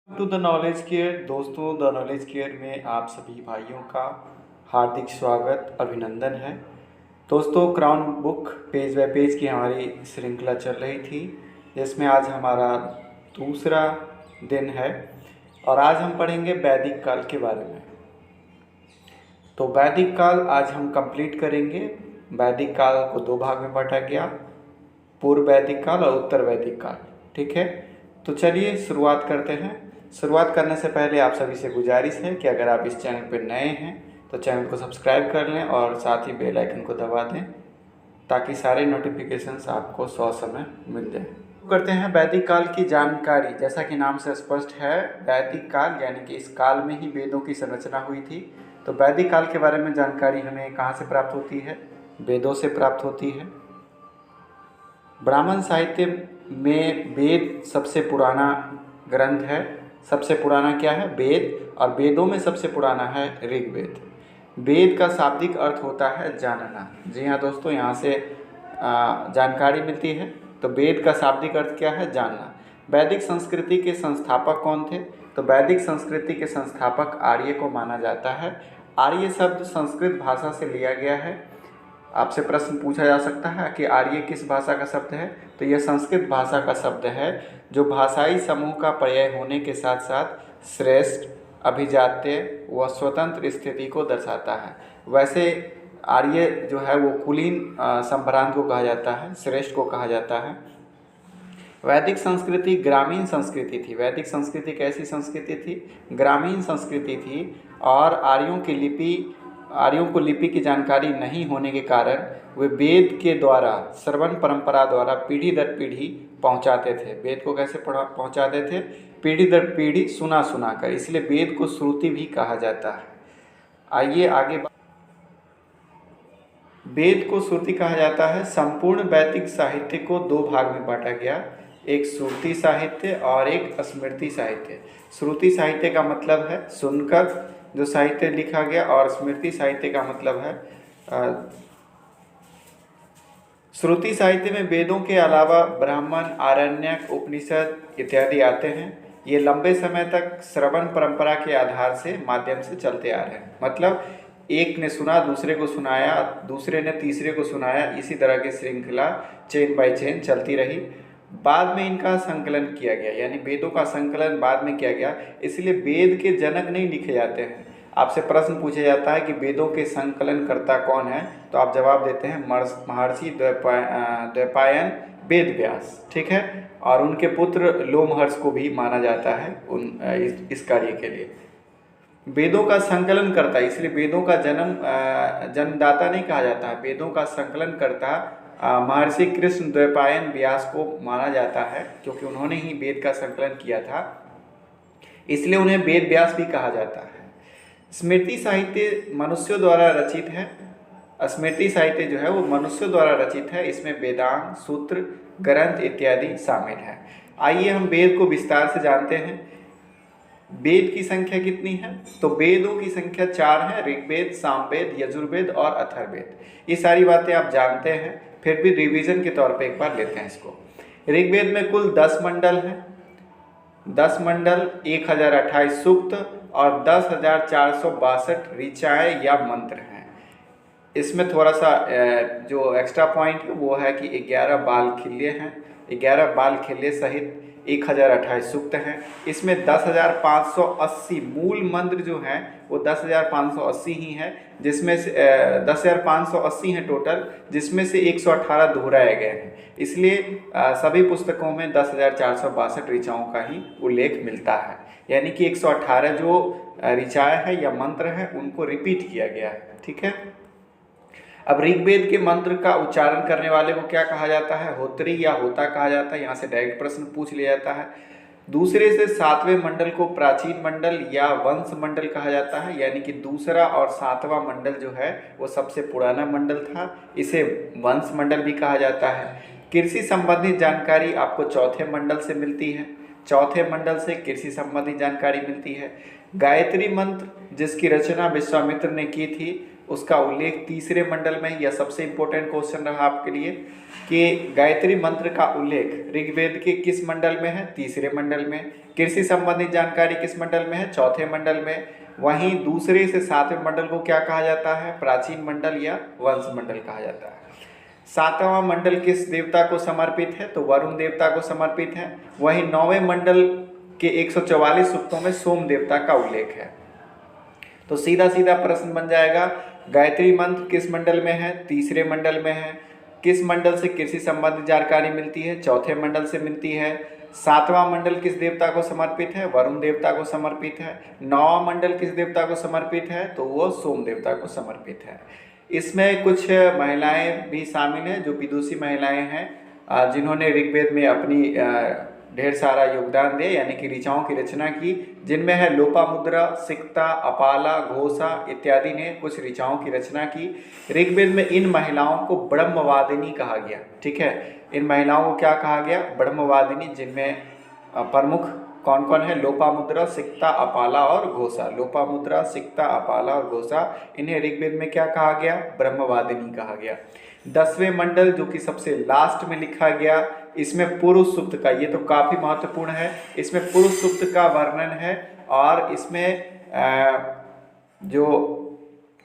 To the Knowledge Care. दोस्तों, the Knowledge Care में आप सभी भाइयों का हार्दिक स्वागत अभिनंदन है। दोस्तों, crown book page bye page की हमारी श्रृंखला चल रही थी, जिसमें आज हमारा दूसरा दिन है और आज हम पढ़ेंगे वैदिक काल के बारे में। तो वैदिक काल आज हम कंप्लीट करेंगे। वैदिक काल को दो भाग में बांटा गया, पूर्व वैदिक काल और उत्तर वैदिक काल। ठीक है, तो चलिए शुरुआत करते हैं। शुरुआत करने से पहले आप सभी से गुजारिश है कि अगर आप इस चैनल पर नए हैं तो चैनल को सब्सक्राइब कर लें और साथ ही बेल आइकन को दबा दें ताकि सारे नोटिफिकेशंस आपको समय मिल जाए। करते हैं वैदिक काल की जानकारी। जैसा कि नाम से स्पष्ट है, वैदिक काल यानी कि इस काल में ही वेदों की संरचना हुई थी। तो वैदिक काल के बारे में जानकारी हमें कहाँ से प्राप्त होती है? वेदों से प्राप्त होती है। ब्राह्मण साहित्य में वेद सबसे पुराना ग्रंथ है। सबसे पुराना क्या है? वेद। और वेदों में सबसे पुराना है ऋग्वेद। वेद का शाब्दिक अर्थ होता है जानना। जी हाँ दोस्तों, यहाँ से जानकारी मिलती है। तो वेद का शाब्दिक अर्थ क्या है? जानना। वैदिक संस्कृति के संस्थापक कौन थे? तो वैदिक संस्कृति के संस्थापक आर्य को माना जाता है। आर्य शब्द संस्कृत भाषा से लिया गया है। आपसे प्रश्न पूछा जा सकता है कि आर्य किस भाषा का शब्द है? तो यह संस्कृत भाषा का शब्द है, जो भाषाई समूह का पर्याय होने के साथ साथ श्रेष्ठ, अभिजात्य व स्वतंत्र स्थिति को दर्शाता है। वैसे आर्य जो है वो कुलीन संभ्रांत को कहा जाता है, श्रेष्ठ को कहा जाता है। वैदिक संस्कृति ग्रामीण संस्कृति थी। वैदिक संस्कृति कैसी संस्कृति थी? ग्रामीण संस्कृति थी। और आर्यों को लिपि की जानकारी नहीं होने के कारण वे वेद के द्वारा, श्रवण परंपरा द्वारा पीढ़ी दर पीढ़ी पहुंचाते थे। वेद को कैसे पहुंचाते थे? पीढ़ी दर पीढ़ी सुना सुना कर, इसलिए वेद को श्रुति भी कहा जाता है। आइए आगे। वेद को श्रुति कहा जाता है। संपूर्ण वैदिक साहित्य को दो भाग में बांटा गया, एक श्रुति साहित्य और एक स्मृति साहित्य। श्रुति साहित्य का मतलब है सुनकर जो साहित्य लिखा गया, और स्मृति साहित्य का मतलब है श्रुति साहित्य में वेदों के अलावा ब्राह्मण, आरण्यक, उपनिषद इत्यादि आते हैं। ये लंबे समय तक श्रवण परंपरा के आधार से माध्यम से चलते आ रहे हैं। मतलब एक ने सुना, दूसरे को सुनाया, दूसरे ने तीसरे को सुनाया, इसी तरह की श्रृंखला चेन बाय चेन चलती रही। बाद में इनका संकलन किया गया, यानी वेदों का संकलन बाद में किया गया। इसलिए वेद के जनक नहीं लिखे जाते हैं। आपसे प्रश्न पूछा जाता है कि वेदों के संकलन कर्ता कौन है, तो आप जवाब देते हैं महर्षि द्वैपायन वेद व्यास। ठीक है, और उनके पुत्र लोमहर्ष को भी माना जाता है इस कार्य के लिए। वेदों का संकलन करता, इसलिए वेदों का जन्मदाता नहीं कहा जाता है। वेदों का संकलन करता महर्षि कृष्ण द्वैपायन व्यास को माना जाता है, क्योंकि उन्होंने ही वेद का संकलन किया था, इसलिए उन्हें वेद व्यास भी कहा जाता है। स्मृति साहित्य मनुष्यों द्वारा रचित है। स्मृति साहित्य जो है वो मनुष्यों द्वारा रचित है। इसमें वेदांग, सूत्र, ग्रंथ इत्यादि शामिल है। आइए हम वेद को विस्तार से जानते हैं। वेद की संख्या कितनी है? तो वेदों की संख्या 4 है। ऋग्वेद, सामवेद, यजुर्वेद और अथर्ववेद। ये सारी बातें आप जानते हैं, फिर भी रिवीजन के तौर पे एक बार लेते हैं इसको। ऋग्वेद में कुल 10 मंडल हैं। 10 मंडल, 1028 सूक्त और 10,462 ऋचाएँ या मंत्र हैं। इसमें थोड़ा सा जो एक्स्ट्रा पॉइंट है वो है कि 11 बाल खिल्य हैं। 11 बाल खिल्य सहित 1028 सूक्त हैं। इसमें 10,580 मूल मंत्र जो हैं वो 10,580 ही हैं, जिसमें से 10,580 हैं टोटल, जिसमें से 118 दोहराए गए हैं। इसलिए सभी पुस्तकों में 10,462 ऋचाओं का ही उल्लेख मिलता है, यानी कि 118 जो ऋचाएँ हैं या मंत्र हैं उनको रिपीट किया गया है। ठीक है, अब ऋग्वेद के मंत्र का उच्चारण करने वाले को क्या कहा जाता है? होत्री या होता कहा जाता है। यहाँ से डायरेक्ट प्रश्न पूछ लिया जाता है। दूसरे से 7वें मंडल को प्राचीन मंडल या वंश मंडल कहा जाता है, यानी कि दूसरा और 7वां मंडल जो है वो सबसे पुराना मंडल था, इसे वंश मंडल भी कहा जाता है। कृषि संबंधित जानकारी आपको चौथे मंडल से मिलती है। चौथे मंडल से कृषि संबंधी जानकारी मिलती है। गायत्री मंत्र जिसकी रचना विश्वामित्र ने की थी, उसका उल्लेख तीसरे मंडल में। यह सबसे इंपॉर्टेंट क्वेश्चन रहा आपके लिए कि गायत्री मंत्र का उल्लेख ऋग्वेद के किस मंडल में है? तीसरे मंडल में। कृषि संबंधित जानकारी किस मंडल में है? चौथे मंडल में। वहीं दूसरे से सातवें मंडल को क्या कहा जाता है? प्राचीन मंडल या वंश मंडल कहा जाता है। सातवां मंडल किस देवता को समर्पित है? तो वरुण देवता को समर्पित है। वहीं नौवें मंडल के 144 सूक्तों में सोम देवता का उल्लेख है। तो सीधा सीधा प्रश्न बन जाएगा, गायत्री मंत्र किस मंडल में है? तीसरे मंडल में है। किस मंडल से कृषि संबंधित जानकारी मिलती है? चौथे मंडल से मिलती है। सातवां मंडल किस देवता को समर्पित है? वरुण देवता को समर्पित है। नौवां मंडल किस देवता को समर्पित है? तो वो सोम देवता को समर्पित है। इसमें कुछ महिलाएं भी शामिल हैं जो विदुषी महिलाएं हैं, जिन्होंने ऋग्वेद में अपनी ढेर सारा योगदान दिया, यानी कि ऋचाओं की रचना की, जिनमें है लोपामुद्रा, सिक्ता, अपाला, घोषा इत्यादि ने कुछ ऋचाओं की रचना की। ऋग्वेद में इन महिलाओं को ब्रह्मवादिनी कहा गया। ठीक है, इन महिलाओं को क्या कहा गया? ब्रह्मवादिनी, जिनमें प्रमुख कौन कौन है? लोपामुद्रा, सिक्ता, अपाला और घोषा। लोपामुद्रा, सिक्ता, अपाला और घोषा, इन्हें ऋग्वेद में क्या कहा गया? ब्रह्मवादिनी कहा गया। 10वें मंडल जो कि सबसे लास्ट में लिखा गया, इसमें पुरुष सूक्त का, ये तो काफ़ी महत्वपूर्ण है, इसमें पुरुष सूक्त का वर्णन है और इसमें जो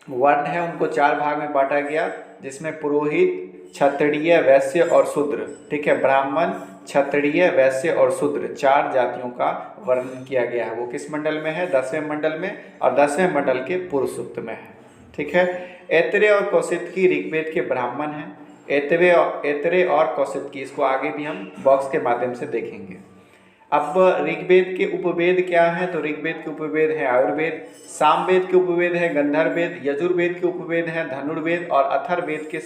वर्ण है उनको 4 भाग में बांटा गया, जिसमें पुरोहित, क्षत्रिय, वैश्य और शूद्र। ठीक है, ब्राह्मण, क्षत्रिय, वैश्य और शूद्र 4 जातियों का वर्णन किया गया है। वो किस मंडल में है? 10वें मंडल में, और 10वें मंडल के पुरुष सूक्त में है। ठीक है, ऐतरेय और कौशिकी ऋग्वेद के ब्राह्मण हैं। ऐतरेय और कौशिकी, इसको आगे भी हम बॉक्स के माध्यम से देखेंगे। अब ऋग्वेद के उपवेद क्या हैं? तो ऋग्वेद के उपवेद है आयुर्वेद, सामवेद के उपवेद है गंधर्ववेद, यजुर्वेद के उपवेद है धनुर्वेद और अथर्ववेद के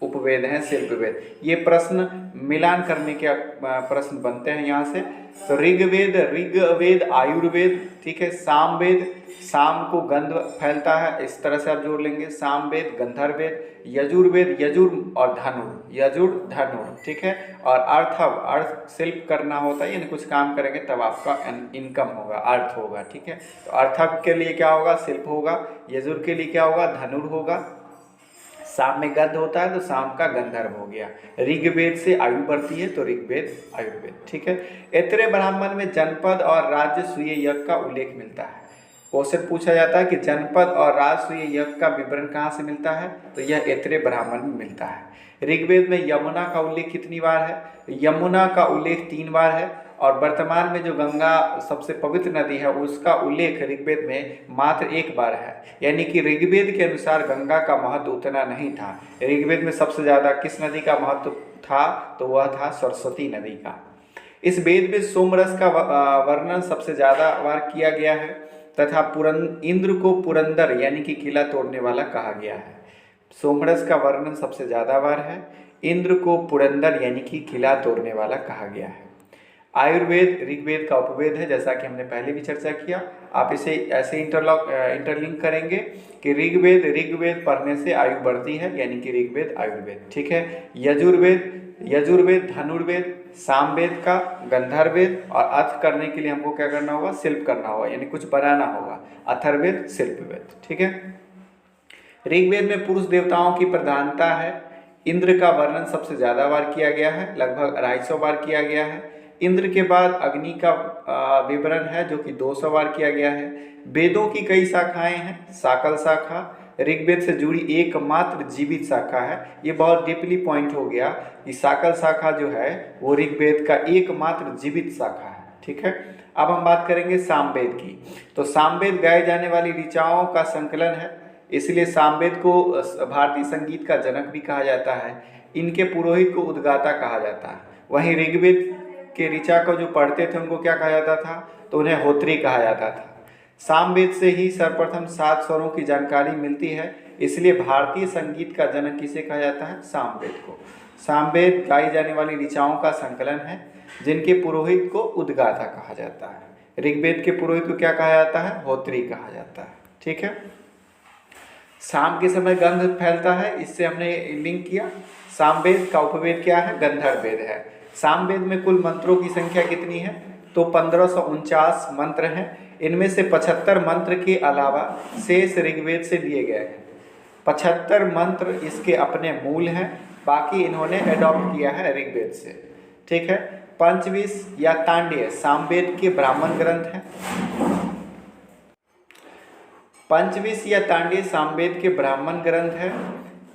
उपवेद हैं शिल्पवेद। ये प्रश्न मिलान करने के प्रश्न बनते हैं यहाँ से। तो ऋग्वेद आयुर्वेद, ठीक है, सामवेद, साम को गंध फैलता है, इस तरह से आप जोड़ लेंगे, सामवेद, गंधर्ववेद, यजुर्वेद, यजुर और धनुर, यजुर धनुर। ठीक है, और अर्थ शिल्प करना होता है, यानी कुछ काम करेंगे तब आपका इनकम होगा, अर्थ होगा। ठीक है, तो अर्थक के लिए क्या होगा? शिल्प होगा। यजुर के लिए क्या होगा? धनुर होगा। साम में गंध होता है तो साम का गंधर्व हो गया। ऋग्वेद से आयु बढ़ती है तो ऋग्वेद आयुर्वेद। ठीक है, ऐतरेय ब्राह्मण में जनपद और राजसूय यज्ञ का उल्लेख मिलता है। क्वेश्चन पूछा जाता है कि जनपद और राजसूय यज्ञ का विवरण कहाँ से मिलता है? तो यह ऐतरेय ब्राह्मण में मिलता है। ऋग्वेद में यमुना का उल्लेख कितनी बार है? यमुना का उल्लेख 3 बार है, और वर्तमान में जो गंगा सबसे पवित्र नदी है उसका उल्लेख ऋग्वेद में मात्र 1 बार है। यानी कि ऋग्वेद के अनुसार गंगा का महत्व उतना नहीं था। ऋग्वेद में सबसे ज़्यादा किस नदी का महत्व था? तो वह था सरस्वती नदी का। इस वेद में सोमरस का वर्णन सबसे ज़्यादा बार किया गया है, तथा इंद्र को पुरंदर यानी कि किला तोड़ने वाला कहा गया है। सोमरस का वर्णन सबसे ज़्यादा बार है, इंद्र को पुरंदर यानी कि किला तोड़ने वाला कहा गया है। आयुर्वेद ऋग्वेद का उपवेद है, जैसा कि हमने पहले भी चर्चा किया। आप इसे ऐसे इंटरलिंक करेंगे कि ऋग्वेद पढ़ने से आयु बढ़ती है, यानी कि ऋग्वेद आयुर्वेद। ठीक है, यजुर्वेद धनुर्वेद, सामवेद का गंधर्ववेद, और अर्थ करने के लिए हमको क्या करना होगा? शिल्प करना होगा, यानी कुछ बनाना होगा, अथर्ववेद, शिल्पवेद। ठीक है, ऋग्वेद में पुरुष देवताओं की प्रधानता है। इंद्र का वर्णन सबसे ज़्यादा बार किया गया है, लगभग 250 बार किया गया है। इंद्र के बाद अग्नि का विवरण है जो कि 200 बार किया गया है। वेदों की कई शाखाएं हैं। साकल शाखा ऋग्वेद से जुड़ी एकमात्र जीवित शाखा है। ये बहुत डीपली पॉइंट हो गया कि साकल शाखा जो है वो ऋग्वेद का एकमात्र जीवित शाखा है। ठीक है, अब हम बात करेंगे सामवेद की। तो सामवेद गाए जाने वाली ऋचाओं का संकलन है, इसलिए सामवेद को भारतीय संगीत का जनक भी कहा जाता है। इनके पुरोहित को उद्गाता कहा जाता है। वहीं ऋग्वेद के ऋचा को जो पढ़ते थे उनको क्या कहा जाता था? तो उन्हें होत्री कहा जाता था। सामवेद से ही सर्वप्रथम 7 स्वरों की जानकारी मिलती है, इसलिए भारतीय संगीत का जनक किसे कहा जाता है? सामवेद को। सामवेद गाई जाने वाली ऋचाओं का संकलन है, जिनके पुरोहित को उद्गाता कहा जाता है। ऋग्वेद के पुरोहित को क्या कहा जाता है? होत्री कहा जाता है। ठीक है, शाम के समय गंध फैलता है, इससे हमने लिंक किया। सामवेद का उपवेद क्या है? गंधर्ववेद है। सामवेद में कुल मंत्रों की संख्या कितनी है? तो 1549 मंत्र हैं। इनमें से 75 मंत्र के अलावा शेष ऋग्वेद से लिए गए हैं। 75 मंत्र इसके अपने मूल हैं, बाकी इन्होंने एडॉप्ट किया है ऋग्वेद से। ठीक है। पंचविश या तांड्य सामवेद के ब्राह्मण ग्रंथ हैं। पंचविश या तांड्य सामवेद के ब्राह्मण ग्रंथ है।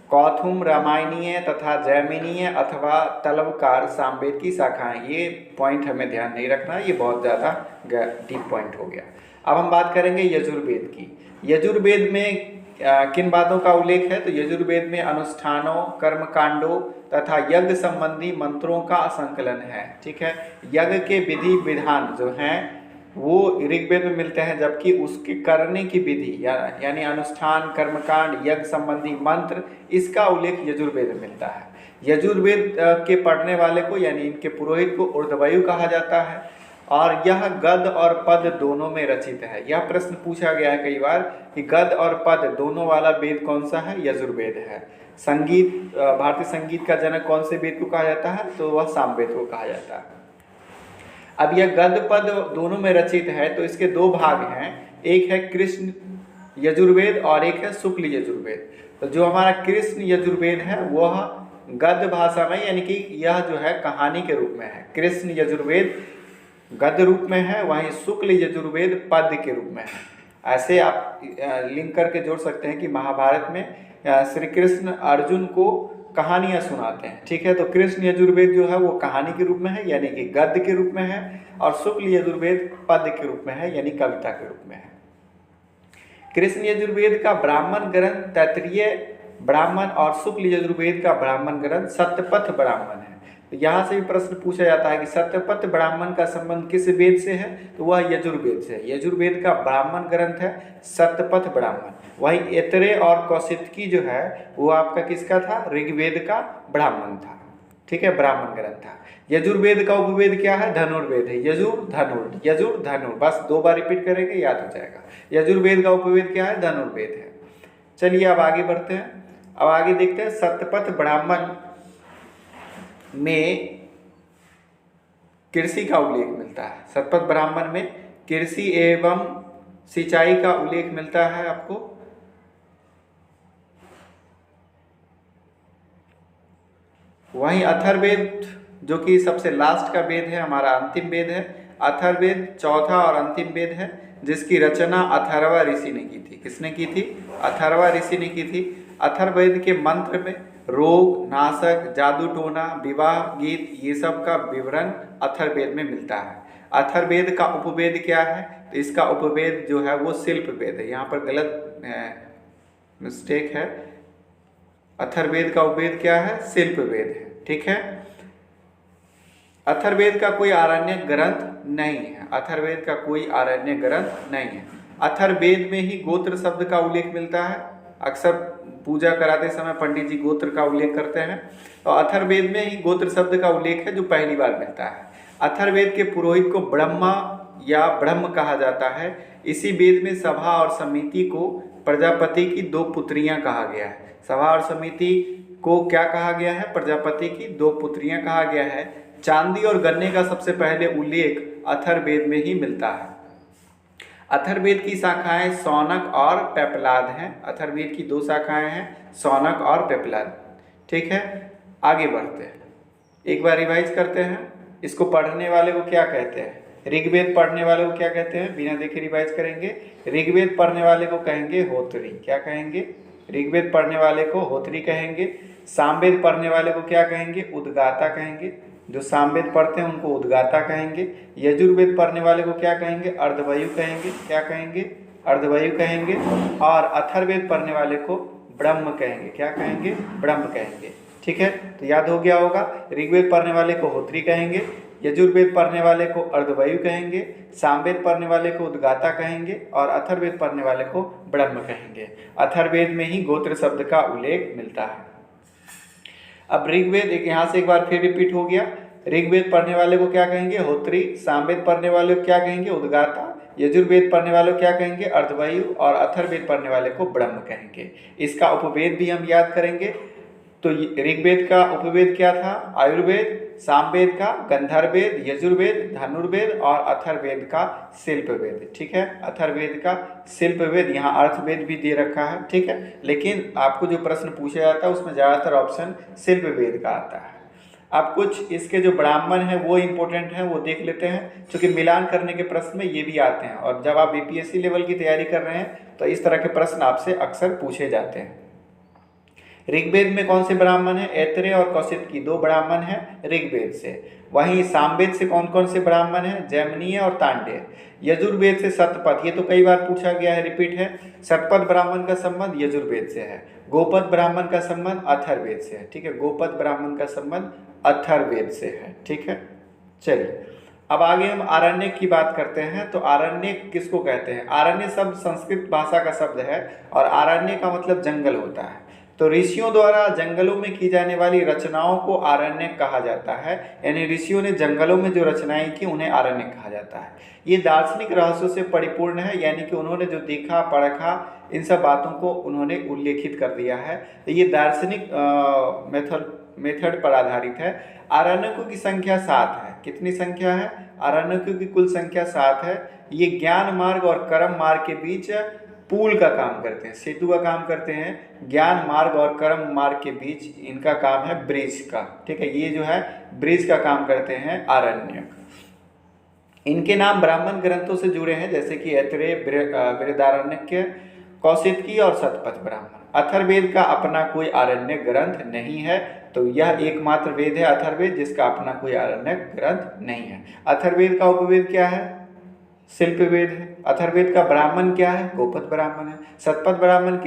कौथुम रामायणीय तथा जैमिनीय अथवा तलवकार सामवेद की शाखाएं। ये पॉइंट हमें ध्यान नहीं रखना, ये बहुत ज़्यादा डीप पॉइंट हो गया। अब हम बात करेंगे यजुर्वेद की। यजुर्वेद में किन बातों का उल्लेख है? तो यजुर्वेद में अनुष्ठानों, कर्मकांडों तथा यज्ञ संबंधी मंत्रों का संकलन है। ठीक है। यज्ञ के विधि विधान जो हैं वो ऋग्वेद में मिलते हैं, जबकि उसके करने की विधि यानी अनुष्ठान, कर्मकांड, यज्ञ संबंधी मंत्र, इसका उल्लेख यजुर्वेद में मिलता है। यजुर्वेद के पढ़ने वाले को यानी इनके पुरोहित को ऊर्ध्वयु कहा जाता है और यह गद्य और पद दोनों में रचित है। यह प्रश्न पूछा गया है कई बार कि गद्य और पद दोनों वाला वेद कौन सा है? यजुर्वेद है। संगीत, भारतीय संगीत का जनक कौन से वेद को कहा जाता है? तो वह सामवेद को कहा जाता है। अब यह गद्य पद दोनों में रचित है, तो इसके दो भाग हैं, एक है कृष्ण यजुर्वेद और एक है शुक्ल यजुर्वेद। तो जो हमारा कृष्ण यजुर्वेद है वह गद्य भाषा में यानी कि यह जो है कहानी के रूप में है। कृष्ण यजुर्वेद गद्य रूप में है, वहीं शुक्ल यजुर्वेद पद्य के रूप में है। ऐसे आप लिंक करके जोड़ सकते हैं कि महाभारत में श्री कृष्ण अर्जुन को कहानियाँ सुनाते हैं। ठीक है। तो कृष्ण यजुर्वेद जो है वो कहानी के रूप में है यानी कि गद्य के रूप में है, और शुक्ल यजुर्वेद पद्य के रूप में है यानी कविता के रूप में है। कृष्ण यजुर्वेद का ब्राह्मण ग्रंथ तैत्तिरीय ब्राह्मण और शुक्ल यजुर्वेद का ब्राह्मण ग्रंथ सत्यपथ ब्राह्मण है। तो यहाँ से भी प्रश्न पूछा जाता है कि सत्यपथ ब्राह्मण का संबंध किस वेद से है? तो वह यजुर्वेद से है। यजुर्वेद का ब्राह्मण ग्रंथ है सत्यपथ ब्राह्मण। वहीं ऐतरेय और कौशितकी जो है वो आपका किसका था? ऋग्वेद का ब्राह्मण था। ठीक है, ब्राह्मण ग्रंथ था। यजुर्वेद का उपवेद क्या है? धनुर्वेद है। यजुर धनुर, बस 2 बार रिपीट करेंगे याद हो जाएगा। यजुर्वेद का उपवेद क्या है? धनुर्वेद है। चलिए अब आगे बढ़ते हैं। अब आगे देखते हैं सत्यपथ ब्राह्मण में कृषि का उल्लेख मिलता है। सत्यपथ ब्राह्मण में कृषि एवं सिंचाई का उल्लेख मिलता है आपको। वहीं अथर्ववेद जो कि सबसे लास्ट का वेद है, हमारा अंतिम वेद है। अथर्ववेद चौथा और अंतिम वेद है जिसकी रचना अथर्वा ऋषि ने की थी। किसने की थी? अथर्वा ऋषि ने की थी। अथर्ववेद के मंत्र में रोग, नाशक, जादू टोना, विवाह गीत, ये सब का विवरण अथर्ववेद में मिलता है। अथर्ववेद का उपवेद क्या है? तो इसका उपवेद जो है वो शिल्प वेद है। यहाँ पर गलत मिस्टेक है। अथर्ववेद का उपवेद क्या है? शिल्प वेद है। ठीक है। अथर्ववेद का कोई आरण्य ग्रंथ नहीं है। अथर्ववेद का कोई आरण्य ग्रंथ नहीं है। अथर्ववेद में ही गोत्र शब्द का उल्लेख मिलता है। अक्सर पूजा कराते समय पंडित जी गोत्र का उल्लेख करते हैं, तो अथर्ववेद में ही गोत्र शब्द का उल्लेख है जो पहली बार मिलता है। अथर्ववेद के पुरोहित को ब्रह्मा या ब्रह्म कहा जाता है। इसी वेद में सभा और समिति को प्रजापति की 2 पुत्रियां कहा गया है। सभा और समिति को क्या कहा गया है? प्रजापति की 2 पुत्रियां कहा गया है। चांदी और गन्ने का सबसे पहले उल्लेख अथर्ववेद में ही मिलता है। अथर्ववेद की शाखाएं शौनक और पेपलाद हैं। अथर्ववेद की 2 शाखाएं हैं, शौनक और पेपलाद। ठीक है, आगे बढ़ते हैं, एक बार रिवाइज करते हैं। इसको पढ़ने वाले को क्या कहते हैं? ऋग्वेद पढ़ने वाले को क्या कहते हैं? बिना देखे रिवाइज करेंगे। ऋग्वेद पढ़ने वाले को कहेंगे होत्री। क्या कहेंगे? ऋग्वेद पढ़ने वाले को होत्री कहेंगे। सामवेद पढ़ने वाले को क्या कहेंगे? उद्गाता कहेंगे। जो सामवेद पढ़ते हैं उनको उद्गाता कहेंगे। यजुर्वेद पढ़ने वाले को क्या कहेंगे? अर्धवयु कहेंगे। क्या कहेंगे? अर्धवयु कहेंगे। और अथर्ववेद पढ़ने वाले को ब्रह्म कहेंगे। क्या कहेंगे? ब्रह्म कहेंगे। ठीक है, तो याद हो गया होगा। ऋग्वेद पढ़ने वाले को होत्री कहेंगे, यजुर्वेद पढ़ने वाले को अर्धवयु कहेंगे, सामवेद पढ़ने वाले को उद्गाता कहेंगे और अथर्ववेद पढ़ने वाले को ब्रह्म कहेंगे। अथर्ववेद में ही गोत्र शब्द का उल्लेख मिलता है। अब ऋग्वेद यहाँ से एक बार फिर रिपीट हो गया। ऋग्वेद पढ़ने वाले को क्या कहेंगे? होत्री। सामवेद पढ़ने वाले को क्या कहेंगे? उद्गाता। यजुर्वेद पढ़ने वाले को क्या कहेंगे? अर्धवयु। और अथर्ववेद पढ़ने वाले को ब्रह्म कहेंगे। इसका उपवेद भी हम याद करेंगे। तो ऋग्वेद का उपवेद क्या था? आयुर्वेद, सामवेद का गंधर्ववेद, यजुर्वेद, धनुर्वेद और अथर्ववेद का शिल्पवेद। ठीक है, अथर्ववेद का शिल्पवेद, यहाँ अर्थवेद भी दे रखा है। ठीक है, लेकिन आपको जो प्रश्न पूछा जाता है उसमें ज़्यादातर ऑप्शन शिल्पवेद का आता है। अब कुछ इसके जो ब्राह्मण हैं वो इम्पोर्टेंट हैं, वो देख लेते हैं, क्योंकि मिलान करने के प्रश्न में ये भी आते हैं, और जब आप बीपीएससी लेवल की तैयारी कर रहे हैं तो इस तरह के प्रश्न आपसे अक्सर पूछे जाते हैं। ऋग्वेद में कौन से ब्राह्मण हैं? ऐत्रेय और कौशिकी, दो ब्राह्मण हैं ऋग्वेद से। वहीं सामवेद से कौन कौन से ब्राह्मण हैं? जैमिनीय और तांडेय। यजुर्वेद से शतपथ, ये तो कई बार पूछा गया है, रिपीट है। शतपथ ब्राह्मण का संबंध यजुर्वेद से है। गोपद ब्राह्मण का संबंध अथर्ववेद से है। ठीक है, गोपद ब्राह्मण का संबंध अथर्ववेद से है। ठीक है, चलिए अब आगे हम आरण्यक की बात करते हैं। तो आरण्यक किसको कहते हैं? आरण्य शब्द संस्कृत भाषा का शब्द है और आरण्य का मतलब जंगल होता है। तो ऋषियों द्वारा जंगलों में की जाने वाली रचनाओं को आरण्यक कहा जाता है, यानी ऋषियों ने जंगलों में जो रचनाएं की उन्हें आरण्यक कहा जाता है। ये दार्शनिक रहस्यों से परिपूर्ण है, यानी कि उन्होंने जो देखा परखा इन सब बातों को उन्होंने उल्लेखित कर दिया है। तो ये दार्शनिक मेथड पर आधारित है। आरण्यकों की संख्या 7 है। कितनी संख्या है? आरण्यकों की कुल संख्या 7 है। ये ज्ञान मार्ग और कर्म मार्ग के बीच पुल का काम करते हैं, सेतु का काम करते हैं। ज्ञान मार्ग और कर्म मार्ग के बीच इनका काम है ब्रिज का। ठीक है, ये जो है ब्रिज का काम करते हैं आरण्यक। इनके नाम ब्राह्मण ग्रंथों से जुड़े हैं, जैसे कि ऐत्रेय, बृहदारण्यक, कौशिकी और शतपथ ब्राह्मण। अथर्ववेद का अपना कोई आरण्यक ग्रंथ नहीं है, तो यह एकमात्र वेद है अथर्ववेद जिसका अपना कोई आरण्यक ग्रंथ नहीं है। अथर्ववेद का उपवेद क्या है? शिल्पवेद है। अथर्ववेद का ब्राह्मण क्या है? गोपद ब्राह्मण है। शतपथ ब्राह्मण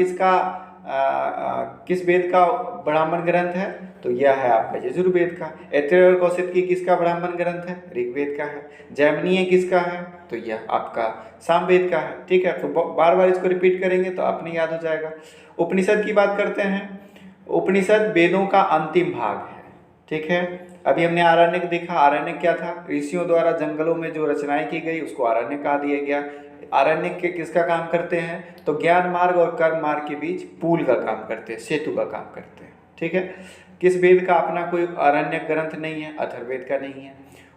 किस वेद का ब्राह्मण ग्रंथ है? तो यह है आपका यजुर्वेद का। ऐत्रेय और कौशिकी किसका ब्राह्मण ग्रंथ है? ऋग्वेद का है। जैमिनीय किसका है? तो यह आपका सामवेद का है। ठीक है, तो बार बार इसको रिपीट करेंगे तो अपने याद हो जाएगा। उपनिषद की बात करते हैं। उपनिषद वेदों का अंतिम भाग है। ठीक है, अभी हमने आरण्यक देखा। आरण्यक क्या था? ऋषियों द्वारा जंगलों में जो रचनाएं की गई उसको आरण्यक कहा दिया गया। आरण्यक के किसका काम करते हैं? तो ज्ञान मार्ग और कर्म मार्ग के बीच पुल का काम करते हैं, सेतु का काम करते हैं। ठीक है, किस वेद का अपना कोई आरण्यक ग्रंथ नहीं है? अथर्ववेद का नहीं है।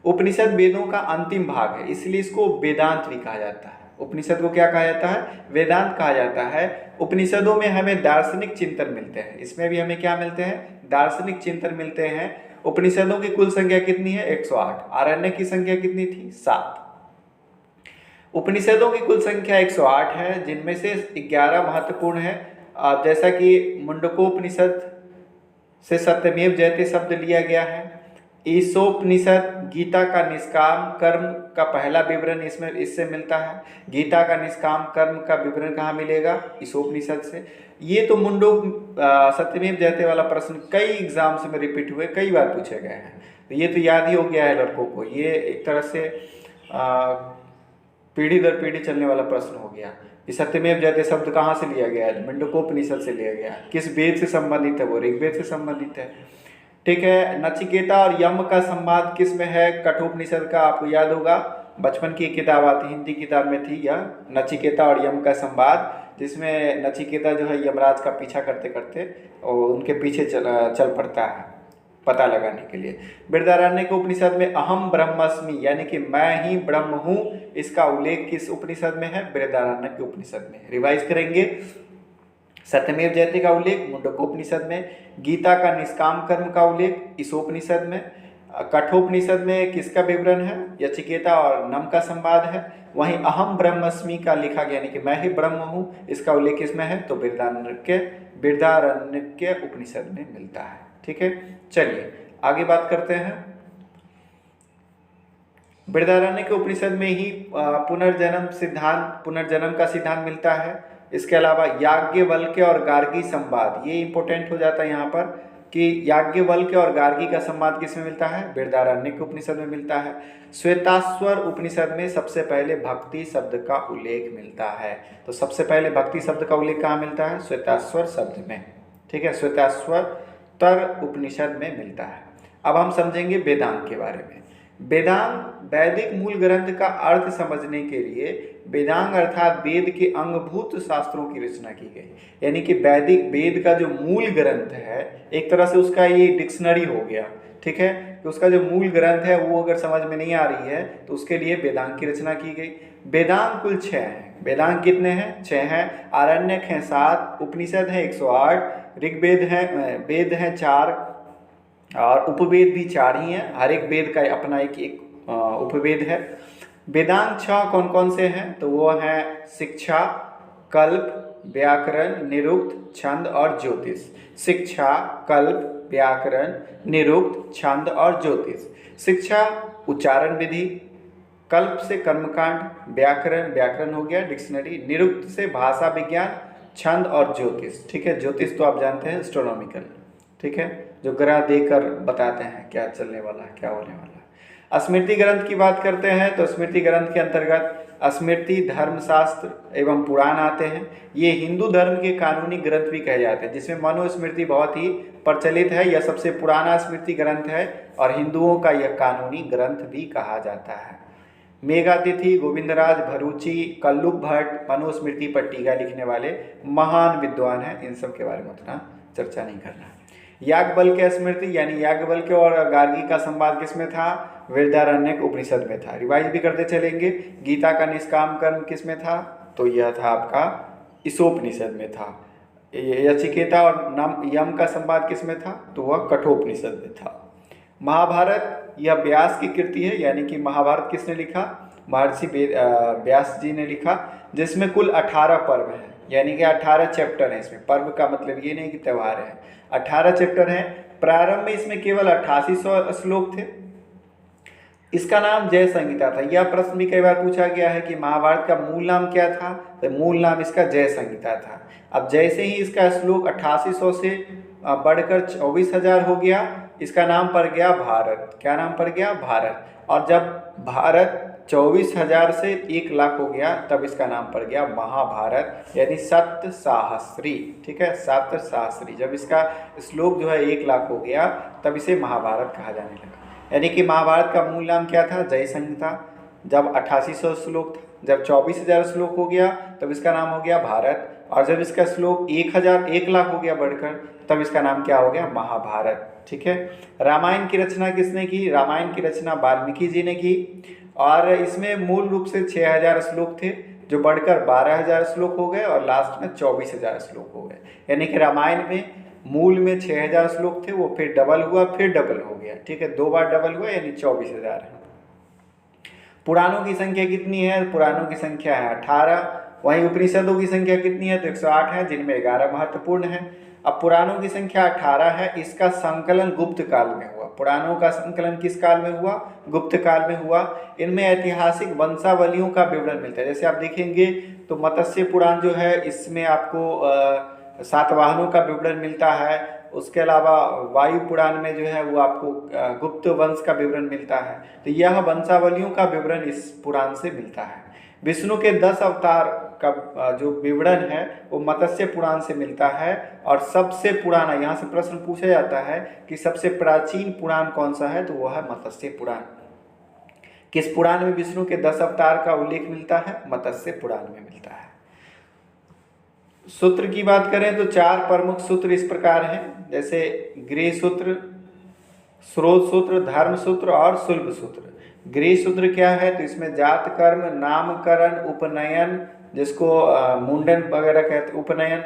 उपनिषद वेदों का अंतिम भाग है, इसलिए इसको वेदांत भी कहा जाता है। उपनिषद को क्या कहा जाता है? वेदांत कहा जाता है। उपनिषदों में हमें दार्शनिक चिंतन मिलते हैं, इसमें भी हमें क्या मिलते हैं? दार्शनिक चिंतन मिलते हैं। उपनिषदों की कुल संख्या कितनी है? 108। आरण्यक की संख्या कितनी थी? 7। उपनिषदों की कुल संख्या 108 है, जिनमें से 11 महत्वपूर्ण है। जैसा कि मुंडकोपनिषद से सत्यमेव जयते शब्द लिया गया है। ईशोपनिषद गीता का निष्काम कर्म का पहला विवरण इससे मिलता है। गीता का निष्काम कर्म का विवरण कहाँ मिलेगा? ईशोपनिषद से। ये तो मुंडो सत्यमेव जयते वाला प्रश्न कई एग्जाम्स में रिपीट हुए, कई बार पूछे गए हैं, तो ये तो याद ही हो गया है लड़कों को। ये एक तरह से पीढ़ी दर पीढ़ी चलने वाला प्रश्न हो गया कि सत्यमेव जयते शब्द कहाँ से लिया गया है? मुंडकोपनिषद से लिया गया है। किस वेद से संबंधित है? वो ऋग्वेद से संबंधित है। ठीक है, नचिकेता और यम का संवाद किस में है? कठोपनिषद का। आपको याद होगा, बचपन की किताब आती, हिंदी किताब में थी यह, नचिकेता और यम का संवाद, जिसमें नचिकेता जो है यमराज का पीछा करते करते और उनके पीछे चल पड़ता है पता लगाने के लिए। बृहदारण्यक उपनिषद में अहम ब्रह्मास्मि, यानी कि मैं ही ब्रह्म हूँ, इसका उल्लेख किस उपनिषद में है? बृहदारण्यक उपनिषद में। रिवाइज करेंगे। सत्यमेव जयते का उल्लेख मुंडकोपनिषद में। गीता का निष्काम कर्म का उल्लेख ईशोपनिषद में। कठोपनिषद में किसका विवरण है? यचिकेता और नम का संवाद है। वहीं अहम ब्रह्मस्मि का लिखा गया, यानी कि मैं ही ब्रह्म हूँ, इसका उल्लेख किसमें है? तो बृहदारण्यक उपनिषद में मिलता है। ठीक है, चलिए आगे बात करते हैं। बृहदारण्यक उपनिषद में ही पुनर्जन्म का सिद्धांत मिलता है। इसके अलावा याज्ञवल्क्य और गार्गी संवाद, ये इंपॉर्टेंट हो जाता है यहाँ पर कि याज्ञवल्क्य और गार्गी का संवाद किसमें मिलता है? बृहदारण्यक उपनिषद में मिलता है। श्वेताश्वर उपनिषद में सबसे पहले भक्ति शब्द का उल्लेख मिलता है। तो सबसे पहले भक्ति शब्द का उल्लेख कहाँ मिलता है? श्वेताश्वर शब्द में। ठीक है, श्वेताश्वर तर उपनिषद में मिलता है। अब हम समझेंगे वेदांत के बारे में। वेदांग वैदिक मूल ग्रंथ का अर्थ समझने के लिए वेदांग अर्थात वेद के अंगभूत शास्त्रों की रचना की गई। यानी कि वैदिक वेद का जो मूल ग्रंथ है, एक तरह से उसका ये डिक्शनरी हो गया। ठीक है, कि उसका जो मूल ग्रंथ है वो अगर समझ में नहीं आ रही है तो उसके लिए वेदांग की रचना की गई। वेदांग कुल 6 हैं। वेदांग कितने हैं? 6 हैं। आरण्यक हैं 7, उपनिषद हैं 108, ऋग्वेद हैं वेद हैं 4 और उपवेद भी 4 ही हैं। हर एक वेद का अपना एक एक उपवेद है। वेदांग 6 कौन कौन से हैं? तो वो हैं शिक्षा, कल्प, व्याकरण, निरुक्त, छंद और ज्योतिष। शिक्षा, कल्प, व्याकरण, निरुक्त, छंद और ज्योतिष। शिक्षा उच्चारण विधि, कल्प से कर्मकांड, व्याकरण व्याकरण हो गया डिक्शनरी, निरुक्त से भाषा विज्ञान, छंद और ज्योतिष। ठीक है, ज्योतिष तो आप जानते हैं एस्ट्रोनॉमिकल। ठीक है, जो ग्रह देखकर बताते हैं क्या चलने वाला है, क्या होने वाला है। स्मृति ग्रंथ की बात करते हैं तो स्मृति ग्रंथ के अंतर्गत स्मृति, धर्मशास्त्र एवं पुराण आते हैं। ये हिंदू धर्म के कानूनी ग्रंथ भी कहे जाते हैं, जिसमें मनुस्मृति बहुत ही प्रचलित है। यह सबसे पुराना स्मृति ग्रंथ है और हिंदुओं का यह कानूनी ग्रंथ भी कहा जाता है। मेघातिथि, गोविंदराज भरूची, कल्लुक भट्ट मनुस्मृति पर टीका लिखने वाले महान विद्वान हैं। इन सब के बारे में उतना चर्चा नहीं करना। याज्ञवल्क्य स्मृति यानी याज्ञवल्क्य और गार्गी का संवाद किसमें था? वृहदारण्यक उपनिषद में था। रिवाइज भी करते चलेंगे। गीता का निष्काम कर्म किसमें था? तो यह था आपका ईशोपनिषद में था। यचिकेता और यम का संवाद किसमें था? तो वह कठोपनिषद में था। महाभारत यह व्यास की कृति है, यानी कि महाभारत किसने लिखा? महर्षि व्यास जी ने लिखा, जिसमें कुल 18 पर्व हैं, यानी कि 18 चैप्टर हैं। इसमें पर्व का मतलब ये नहीं कि त्यौहार है, 18 चैप्टर हैं। प्रारंभ में इसमें केवल 8800 श्लोक थे। इसका नाम जय संहिता था। यह प्रश्न भी कई बार पूछा गया है कि महाभारत का मूल नाम क्या था? तो मूल नाम इसका जय संहिता था। अब जैसे ही इसका श्लोक 8800 से बढ़कर 24,000 हो गया, इसका नाम पड़ गया भारत। क्या नाम पड़ गया? भारत। और जब भारत 24,000 से 1,00,000 हो गया, तब इसका नाम पड़ गया महाभारत, यानी सप्त सहस्री। ठीक है, सप्त सहस्री। जब इसका श्लोक जो है 1,00,000 हो गया, तब इसे महाभारत कहा जाने लगा। यानी कि महाभारत का मूल नाम क्या था? जय संहिता। जब 8800 श्लोक था, जब 24,000 श्लोक हो गया, तब इसका नाम हो गया भारत। और जब इसका श्लोक 1,00,000 हो गया बढ़कर, तब इसका नाम क्या हो गया? महाभारत। ठीक है। रामायण की रचना किसने की? रामायण की रचना वाल्मीकि जी ने की। और इसमें मूल रूप से 6,000 श्लोक थे, जो बढ़कर 12,000 श्लोक हो गए और लास्ट में 24,000 श्लोक हो गए। यानी कि रामायण में मूल में 6,000 श्लोक थे, वो फिर डबल हुआ, फिर डबल हो गया। ठीक है, 2 बार डबल हुआ, यानी 24,000 है। पुराणों की संख्या कितनी है? पुराणों की संख्या है 18। वहीं उपनिषदों की संख्या कितनी है? तो 108 है, जिनमें 11 महत्वपूर्ण है। अब पुराणों की संख्या 18 है। इसका संकलन गुप्त काल में हुआ। पुराणों का संकलन किस काल में हुआ? गुप्त काल में हुआ। इनमें ऐतिहासिक वंशावलियों का विवरण मिलता है। जैसे आप देखेंगे तो मत्स्य पुराण जो है, इसमें आपको सातवाहनों का विवरण मिलता है। उसके अलावा वायु पुराण में जो है वो आपको गुप्त वंश का विवरण मिलता है। तो यह वंशावलियों का विवरण इस पुराण से मिलता है। विष्णु के 10 अवतार का जो विवरण है वो मत्स्य पुराण से मिलता है। और सबसे पुराना, यहाँ से प्रश्न पूछा जाता है कि सबसे प्राचीन पुराण कौन सा है? तो वह है मत्स्य पुराण। किस पुराण में विष्णु के 10 अवतार का उल्लेख मिलता है? मत्स्य पुराण में मिलता है। सूत्र की बात करें तो 4 प्रमुख सूत्र इस प्रकार हैं, जैसे गृह सूत्र, स्रोत सूत्र, धर्म सूत्र और शुल्ब सूत्र। गृह सूत्र क्या है? तो इसमें जात कर्म, नामकरण, उपनयन, जिसको मुंडन वगैरह कहते हैं, उपनयन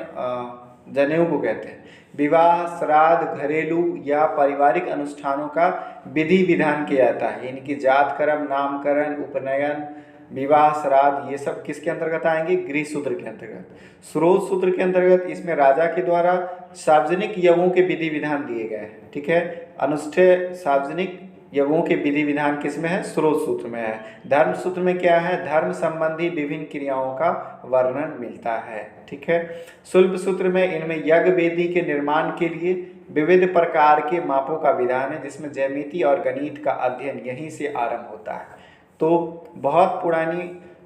जनेऊ को कहते हैं, विवाह, श्राद्ध, घरेलू या पारिवारिक अनुष्ठानों का विधि विधान किया जाता है। यानी कि जात कर्म, नामकरण, उपनयन, विवाह, श्राद्ध, ये सब किसके अंतर्गत आएंगे? गृह सूत्र के अंतर्गत। स्रोत सूत्र के अंतर्गत इसमें राजा के द्वारा सार्वजनिक यज्ञों के विधि विधान दिए गए हैं। ठीक है, अनुष्ठेय सार्वजनिक यज्ञों के विधि विधान किसमें है? स्रोत सूत्र में है। धर्म सूत्र में क्या है? धर्म संबंधी विभिन्न क्रियाओं का वर्णन मिलता है। ठीक है। शुल्ब सूत्र में इनमें यज्ञ वेदी के निर्माण के लिए विविध प्रकार के मापों का विधान है, जिसमें ज्यामिति और गणित का अध्ययन यहीं से आरंभ होता है। तो बहुत पुरानी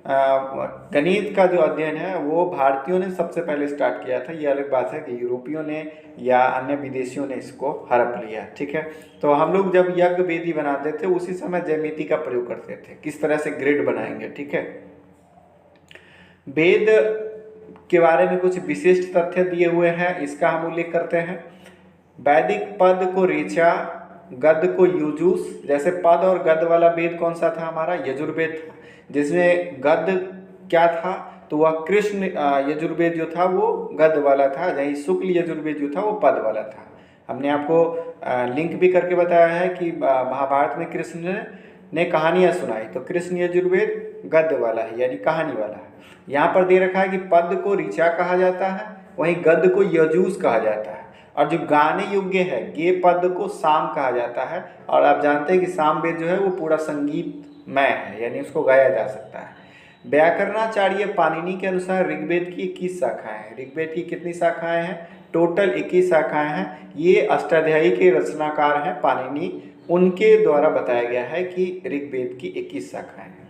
गणित का जो अध्ययन है वो भारतीयों ने सबसे पहले स्टार्ट किया था। ये अलग बात है कि यूरोपियों ने या अन्य विदेशियों ने इसको हड़प लिया, ठीक है। तो हम लोग जब यज्ञ वेदी बनाते थे उसी समय ज्यामिति का प्रयोग करते थे, किस तरह से ग्रिड बनाएंगे, ठीक है। वेद के बारे में कुछ विशिष्ट तथ्य दिए हुए हैं, इसका हम उल्लेख करते हैं। वैदिक पद को ऋचा, गद को युजुस। जैसे पद और गद वाला वेद कौन सा था हमारा? यजुर्वेद था, जिसमें गद क्या था तो वह कृष्ण यजुर्वेद जो था वो गद वाला था, जहीं शुक्ल यजुर्वेद जो था वो पद वाला था। हमने आपको लिंक भी करके बताया है कि महाभारत में कृष्ण ने कहानियाँ सुनाई, तो कृष्ण यजुर्वेद गद वाला है यानी कहानी वाला है। यहाँ पर दे रखा है कि पद को ऋचा कहा जाता है, वहीं गद को यजूस कहा जाता है, और जो गाने योग्य है गे पद को साम कहा जाता है। और आप जानते हैं कि साम वेद जो है वो पूरा संगीतमय है, यानी उसको गाया जा सकता है। व्याकरणाचार्य पाणिनि के अनुसार ऋग्वेद की 21 शाखाएं हैं। ऋग्वेद की कितनी शाखाएं हैं? टोटल 21 शाखाएं हैं। ये अष्टाध्यायी के रचनाकार हैं पाणिनि, उनके द्वारा बताया गया है कि ऋग्वेद की 21 शाखाएं हैं।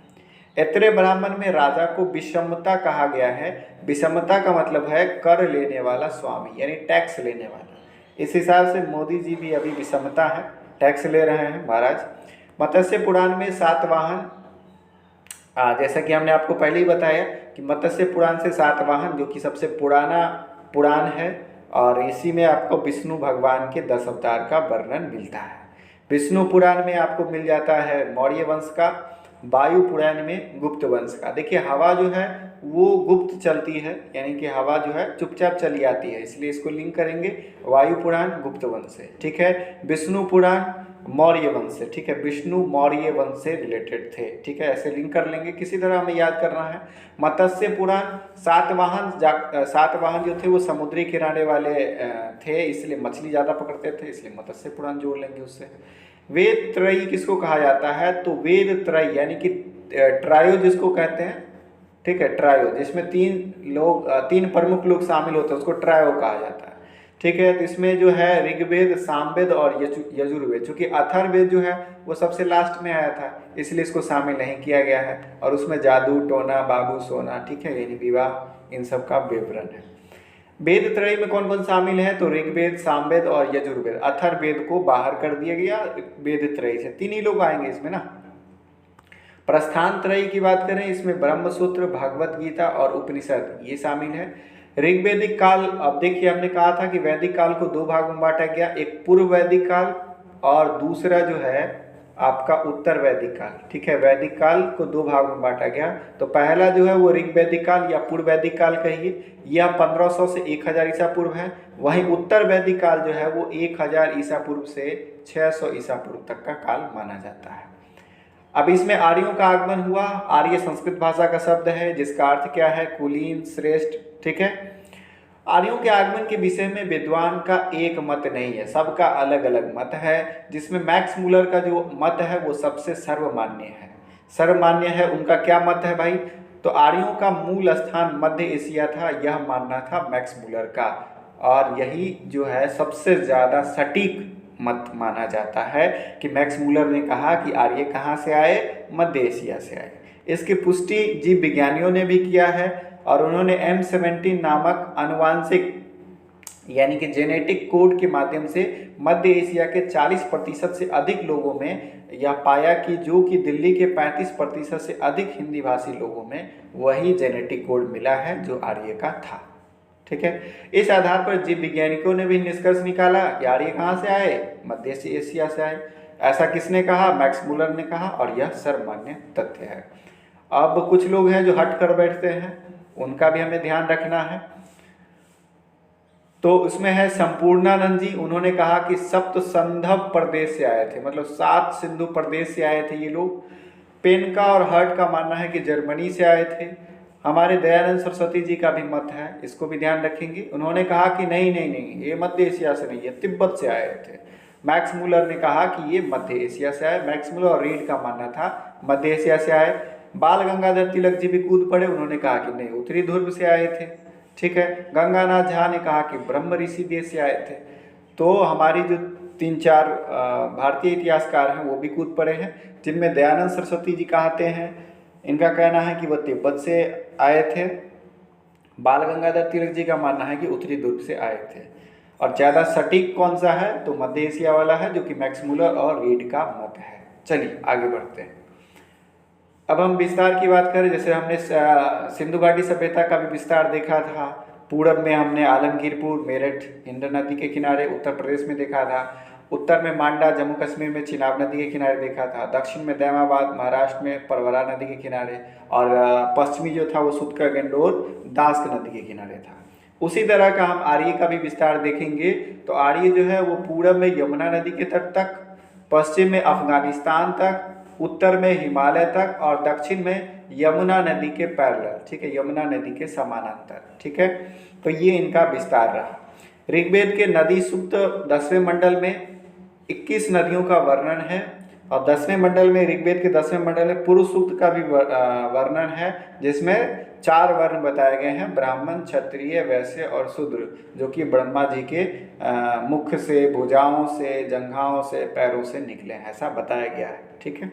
ऐत्रेय ब्राह्मण में राजा को विषमता कहा गया है। विषमता का मतलब है कर लेने वाला स्वामी, यानी टैक्स लेने वाला। इस हिसाब से मोदी जी भी अभी विषमता है, टैक्स ले रहे हैं महाराज। मत्स्य पुराण में सातवाहन, जैसा कि हमने आपको पहले ही बताया कि मत्स्य पुराण से सातवाहन जो कि सबसे पुराना पुराण है, और इसी में आपको विष्णु भगवान के 10 अवतार का वर्णन मिलता है। विष्णु पुराण में आपको मिल जाता है मौर्य वंश का, वायु पुराण में गुप्त वंश का। देखिए हवा जो है वो गुप्त चलती है, यानी कि हवा जो है चुपचाप चली आती है, इसलिए इसको लिंक करेंगे वायु पुराण गुप्त वंश से, ठीक है। विष्णु पुराण मौर्य वंश से, ठीक है, विष्णु मौर्य वंश से रिलेटेड थे, ठीक है, ऐसे लिंक कर लेंगे, किसी तरह हमें याद करना है। मत्स्य पुराण सातवाहन जो थे वो समुद्री किनारे वाले थे, इसलिए मछली ज़्यादा पकड़ते थे, इसलिए मत्स्य पुराण जोड़ लेंगे उससे। वेद त्रयी किसको कहा जाता है? तो वेद त्रयी यानी कि ट्रायो जिसको कहते हैं, ठीक है, ट्रायो, जिसमें तीन प्रमुख लोग शामिल होते हैं उसको ट्रायो कहा जाता है, ठीक है। तो इसमें जो है ऋग्वेद, सामवेद और यजुर्वेद, चूँकि अथर्ववेद जो है वो सबसे लास्ट में आया था इसलिए इसको शामिल नहीं किया गया है, और उसमें जादू टोना बाबू सोना, ठीक है, यानी विवाह, इन सब का विवरण है। वेद त्रयी में कौन कौन शामिल है? तो ऋग्वेद, सामवेद और यजुर्वेद। अथर्ववेद को बाहर कर दिया गया वेद त्रयी से, 3 ही लोग आएंगे इसमें ना। प्रस्थान त्रयी की बात करें, इसमें ब्रह्मसूत्र, भगवत गीता और उपनिषद ये शामिल है। ऋग्वेदिक काल, अब देखिए हमने कहा था कि वैदिक काल को 2 भाग में बांटा गया, एक पूर्व वैदिक काल और दूसरा जो है आपका उत्तर वैदिक काल, ठीक है। वैदिक काल को 2 भाग में बांटा गया, तो पहला जो है वो ऋग वैदिक काल या पूर्व वैदिक काल कहिए, यह 1500 से 1000 ईसा पूर्व है। वहीं उत्तर वैदिक काल जो है वो 1000 ईसा पूर्व से 600 ईसा पूर्व तक का काल माना जाता है। अब इसमें आर्यों का आगमन हुआ। आर्य संस्कृत भाषा का शब्द है जिसका अर्थ क्या है? कुलीन, श्रेष्ठ, ठीक है। आर्यों के आगमन के विषय में विद्वान का एक मत नहीं है, सबका अलग अलग मत है, जिसमें मैक्स मूलर का जो मत है वो सबसे सर्वमान्य है। सर्वमान्य है उनका क्या मत है भाई? तो आर्यों का मूल स्थान मध्य एशिया था, यह मानना था मैक्स मूलर का, और यही जो है सबसे ज़्यादा सटीक मत माना जाता है कि मैक्स मूलर ने कहा कि आर्य कहाँ से आए? मध्य एशिया से आए। इसकी पुष्टि जीव विज्ञानियों ने भी किया है, और उन्होंने M17 नामक आनुवांशिक यानी कि जेनेटिक कोड के माध्यम से मध्य एशिया के 40% से अधिक लोगों में यह पाया कि जो कि दिल्ली के 35% से अधिक हिंदी भाषी लोगों में वही जेनेटिक कोड मिला है जो आर्य का था, ठीक है। इस आधार पर जीव वैज्ञानिकों ने भी निष्कर्ष निकाला कि आर्य कहाँ से आए? मध्य एशिया से आए। ऐसा किसने कहा? मैक्स मूलर ने कहा, और यह सर्वमान्य तथ्य है। अब कुछ लोग हैं जो हट कर बैठते हैं, उनका भी हमें ध्यान रखना है। तो उसमें है संपूर्णानंद जी, उन्होंने कहा कि सप्त संधव प्रदेश से आए थे, मतलब 7 सिंधु प्रदेश से आए थे ये लोग। पेन का और हर्ट का मानना है कि जर्मनी से आए थे। हमारे दयानंद सरस्वती जी का भी मत है, इसको भी ध्यान रखेंगे। उन्होंने कहा कि नहीं नहीं नहीं, ये मध्य एशिया से नहीं, ये तिब्बत से आए थे। मैक्स मूलर ने कहा कि ये मध्य एशिया से आए। मैक्स मूलर और रीड का मानना था मध्य एशिया से आए। बाल गंगाधर तिलक जी भी कूद पड़े, उन्होंने कहा कि नहीं, उत्तरी ध्रुव से आए थे, ठीक है। गंगानाथ झा ने कहा कि ब्रह्म ऋषि देश से आए थे। तो हमारी जो 3-4 भारतीय इतिहासकार हैं वो भी कूद पड़े हैं, जिनमें दयानंद सरस्वती जी कहते हैं इनका कहना है कि वह तिब्बत से आए थे। बाल गंगाधर तिलक जी का मानना है कि उत्तरी ध्रुव से आए थे। और ज़्यादा सटीक कौन सा है, तो मध्य एशिया वाला है, जो कि मैक्स मुलर और रीड का मत है। चलिए आगे बढ़ते हैं। अब हम विस्तार की बात करें, जैसे हमने सिंधु घाटी सभ्यता का भी विस्तार देखा था। पूरब में हमने आलमगीरपुर, मेरठ हिंद नदी के किनारे उत्तर प्रदेश में देखा था। उत्तर में मांडा जम्मू कश्मीर में चिनाब नदी के किनारे देखा था। दक्षिण में दैमाबाद महाराष्ट्र में परवरा नदी के किनारे। और पश्चिमी जो था वो सुत का गंडोर दास्क नदी के किनारे था। उसी तरह का हम आर्य का भी विस्तार देखेंगे। तो आर्य जो है वो पूरब में यमुना नदी के तट तक, पश्चिम में अफगानिस्तान तक, उत्तर में हिमालय तक और दक्षिण में यमुना नदी के पैरेलल, ठीक है, यमुना नदी के समानांतर, ठीक है। तो ये इनका विस्तार रहा। ऋग्वेद के नदी सूक्त 10वें मंडल में 21 नदियों का वर्णन है। और 10वें मंडल में, ऋग्वेद के 10वें मंडल में पुरुष सूक्त का भी वर्णन है, जिसमें 4 वर्ण बताए गए हैं, ब्राह्मण, क्षत्रिय, वैश्य और शूद्र, जो कि ब्रह्मा जी के मुख से, भुजाओं से, जंघाओं से, पैरों से निकले हैं, ऐसा बताया गया है, ठीक है।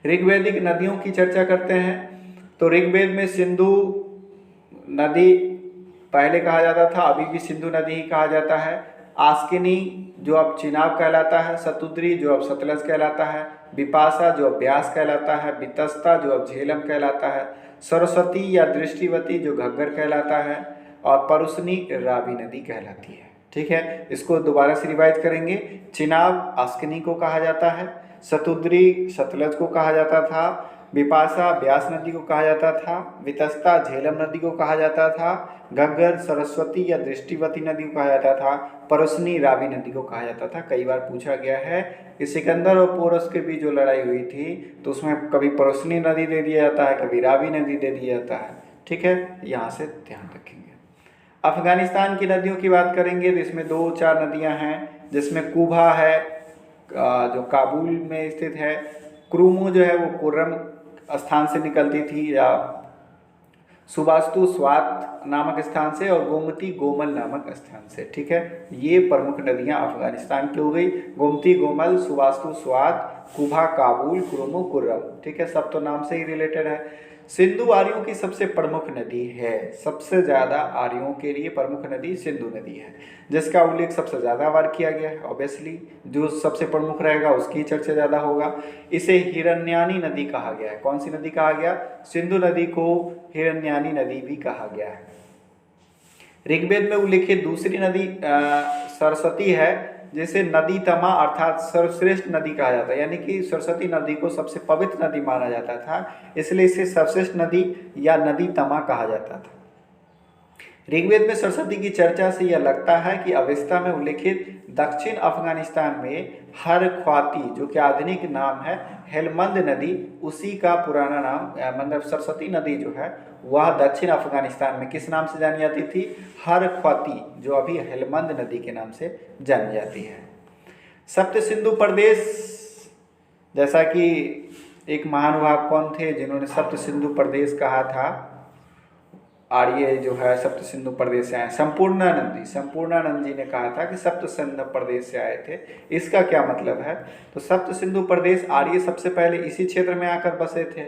ऋग्वेदिक नदियों की चर्चा करते हैं। तो ऋग्वेद में सिंधु नदी पहले कहा जाता था, अभी भी सिंधु नदी ही कहा जाता है। आस्किनी जो अब चिनाब कहलाता है, सतुद्री जो अब सतलज कहलाता है, बिपाशा जो अब ब्यास कहलाता है, वितस्ता जो अब झेलम कहलाता है, सरस्वती या दृष्टिवती जो घग्गर कहलाता है, और परुसनी रावी नदी कहलाती है, ठीक है। इसको दोबारा से रिवाइज करेंगे। चिनाब आस्किनी को कहा जाता है, सतुद्री सतलज को कहा जाता था, बिपाशा ब्यास नदी को कहा जाता था, वितस्ता झेलम नदी को कहा जाता था, घग्गर सरस्वती या दृष्टिवती नदी को कहा जाता था, परुसनी रावी नदी को कहा जाता था। कई बार पूछा गया है कि सिकंदर और पोरस के बीच जो लड़ाई हुई थी, तो उसमें कभी परुसनी नदी दे दिया जाता है, कभी रावी नदी दे दिया जाता है, ठीक है, यहाँ से ध्यान रखेंगे। अफगानिस्तान की नदियों की बात करेंगे तो इसमें 2-4 नदियाँ हैं, जिसमें कुबा है जो काबुल में स्थित है, क्रूमो जो है वो कुर्रम स्थान से निकलती थी, या सुबास्तु स्वात नामक स्थान से, और गोमती गोमल नामक स्थान से, ठीक है। ये प्रमुख नदियां अफगानिस्तान की हो गई। गोमती गोमल, सुबास्तु स्वात, कुबा काबुल, क्रूमो कुर्रम, ठीक है, सब तो नाम से ही रिलेटेड है। सिंधु आर्यों की सबसे प्रमुख नदी है। सबसे ज़्यादा आर्यों के लिए प्रमुख नदी सिंधु नदी है, जिसका उल्लेख सबसे ज़्यादा बार किया गया है। ऑब्वियसली जो सबसे प्रमुख रहेगा उसकी चर्चा ज़्यादा होगा। इसे हिरण्यानी नदी कहा गया है। कौन सी नदी कहा गया? सिंधु नदी को हिरण्यानी नदी भी कहा गया है। ऋग्वेद में उल्लेखित दूसरी नदी सरस्वती है, जिसे नदी तमा अर्थात सर्वश्रेष्ठ नदी कहा जाता है, यानी कि सरस्वती नदी को सबसे पवित्र नदी माना जाता था, इसलिए इसे सर्वश्रेष्ठ नदी या नदी तमा कहा जाता था। ऋग्वेद में सरस्वती की चर्चा से यह लगता है कि अवेस्ता में उल्लेखित दक्षिण अफगानिस्तान में हर ख्वाती, जो कि आधुनिक नाम है हेलमंद नदी, उसी का पुराना नाम मतलब सरस्वती नदी जो है वह दक्षिण अफगानिस्तान में किस नाम से जानी जाती थी? हर ख्वाती, जो अभी हेलमंद नदी के नाम से जानी जाती है। सप्त सिंधु प्रदेश, जैसा कि एक महानुभाव कौन थे जिन्होंने सप्त सिंधु प्रदेश कहा था, आर्य जो है सप्त सिंधु प्रदेश से आए, संपूर्णानंद जी ने कहा था कि सप्त सिंधु प्रदेश से आए थे। इसका क्या मतलब है? तो सप्त सिंधु प्रदेश आर्य सबसे पहले इसी क्षेत्र में आकर बसे थे।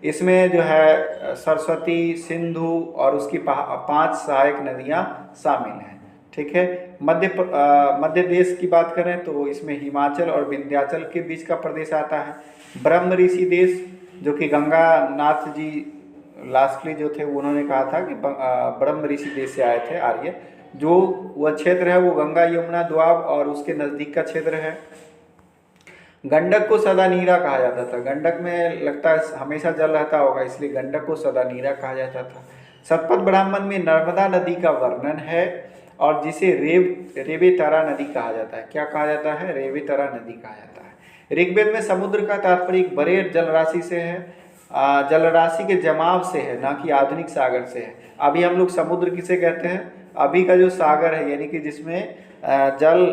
इसमें जो है सरस्वती, सिंधु और उसकी 5 सहायक नदियां शामिल हैं, ठीक है। मध्य देश की बात करें तो इसमें हिमाचल और विंध्याचल के बीच का प्रदेश आता है। ब्रह्म ऋषि देश, जो कि गंगा नाथ जी लास्टली जो थे उन्होंने कहा था कि ब्रह्म ऋषि देश से आए थे आर्य। जो वह क्षेत्र है वो गंगा यमुना द्वाब और उसके नज़दीक का क्षेत्र है। गंडक को सदा नीरा कहा जाता था। गंडक में लगता है हमेशा जल रहता होगा, इसलिए गंडक को सदा नीरा कहा जाता था। शतपथ ब्राह्मण में नर्मदा नदी का वर्णन है, और जिसे रेवेतरा नदी कहा जाता है। क्या कहा जाता है? रेवेतरा नदी कहा जाता है। ऋग्वेद में समुद्र का तात्पर्य एक बड़े जलराशि से है, जलराशि के जमाव से है, ना कि आधुनिक सागर से है। अभी हम लोग समुद्र किसे कहते हैं? अभी का जो सागर है, यानी कि जिसमें जल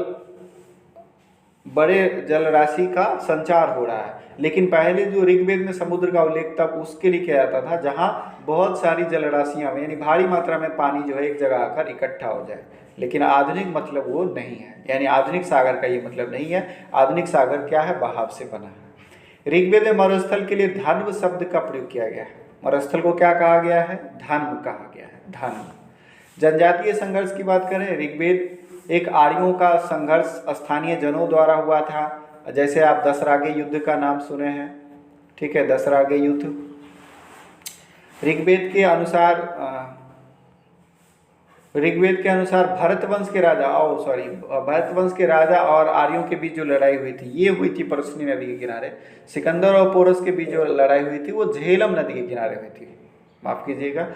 बड़े जलराशि का संचार हो रहा है। लेकिन पहले जो ऋग्वेद में समुद्र का उल्लेख तब उसके लिए किया जाता था जहाँ बहुत सारी जलराशियाँ यानी भारी मात्रा में पानी जो है एक जगह आकर इकट्ठा हो जाए। लेकिन आधुनिक मतलब वो नहीं है, यानी आधुनिक सागर का ये मतलब नहीं है। आधुनिक सागर क्या है? बहाव से बना है। ऋग्वेद में मरुस्थल के लिए धन्व शब्द का प्रयोग किया गया है। मरुस्थल को क्या कहा गया है? धन्व कहा गया है, धन्व। जनजातीय संघर्ष की बात करें, ऋग्वेद एक आर्यों का संघर्ष स्थानीय जनों द्वारा हुआ था। जैसे आप दशरागे युद्ध का नाम सुने हैं, ठीक है, दशरागे युद्ध। ऋग्वेद के अनुसार भरत वंश के राजा और आर्यों के बीच जो लड़ाई हुई थी, ये हुई थी परसनी नदी के किनारे। सिकंदर और पोरस के बीच जो लड़ाई हुई थी वो झेलम नदी के किनारे हुई थी, माफ कीजिएगा।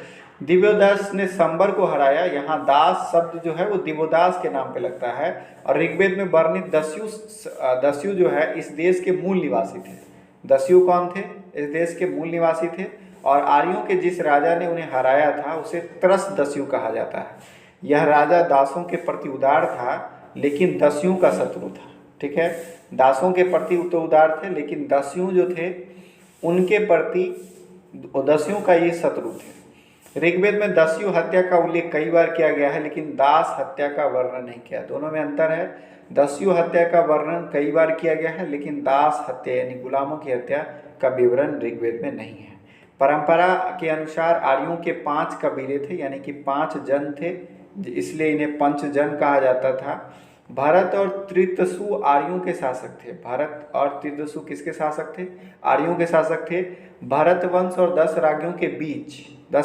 दिव्योदास ने संबर को हराया। यहाँ दास शब्द जो है वो दिव्योदास के नाम पे लगता है। और ऋग्वेद में वर्णित दस्यु जो है इस देश के मूल निवासी थे। दस्यु कौन थे? इस देश के मूल निवासी थे। और आर्यों के जिस राजा ने उन्हें हराया था उसे त्रस दस्यु कहा जाता है। यह राजा दासों के प्रति उदार था लेकिन दस्युओं का शत्रु था, ठीक है। दासों के प्रति तो उदार थे लेकिन दस्यु जो थे उनके प्रति, दस्युओं का ये शत्रु थे। ऋग्वेद में दस्यु हत्या का उल्लेख कई बार किया गया है लेकिन दास हत्या का वर्णन नहीं किया। दोनों में अंतर है। दस्यु हत्या का वर्णन कई बार किया गया है लेकिन दास हत्या यानी गुलामों की हत्या का विवरण ऋग्वेद में नहीं है। परंपरा के अनुसार आर्यों के 5 कबीले थे, यानी कि 5 जन थे, इसलिए इन्हें पंचजन कहा जाता था। भरत और त्रिदस्यु आर्यों के शासक थे। भरत और त्रिदस्यु किसके शासक थे? आर्यों के शासक थे। भरत वंश और 10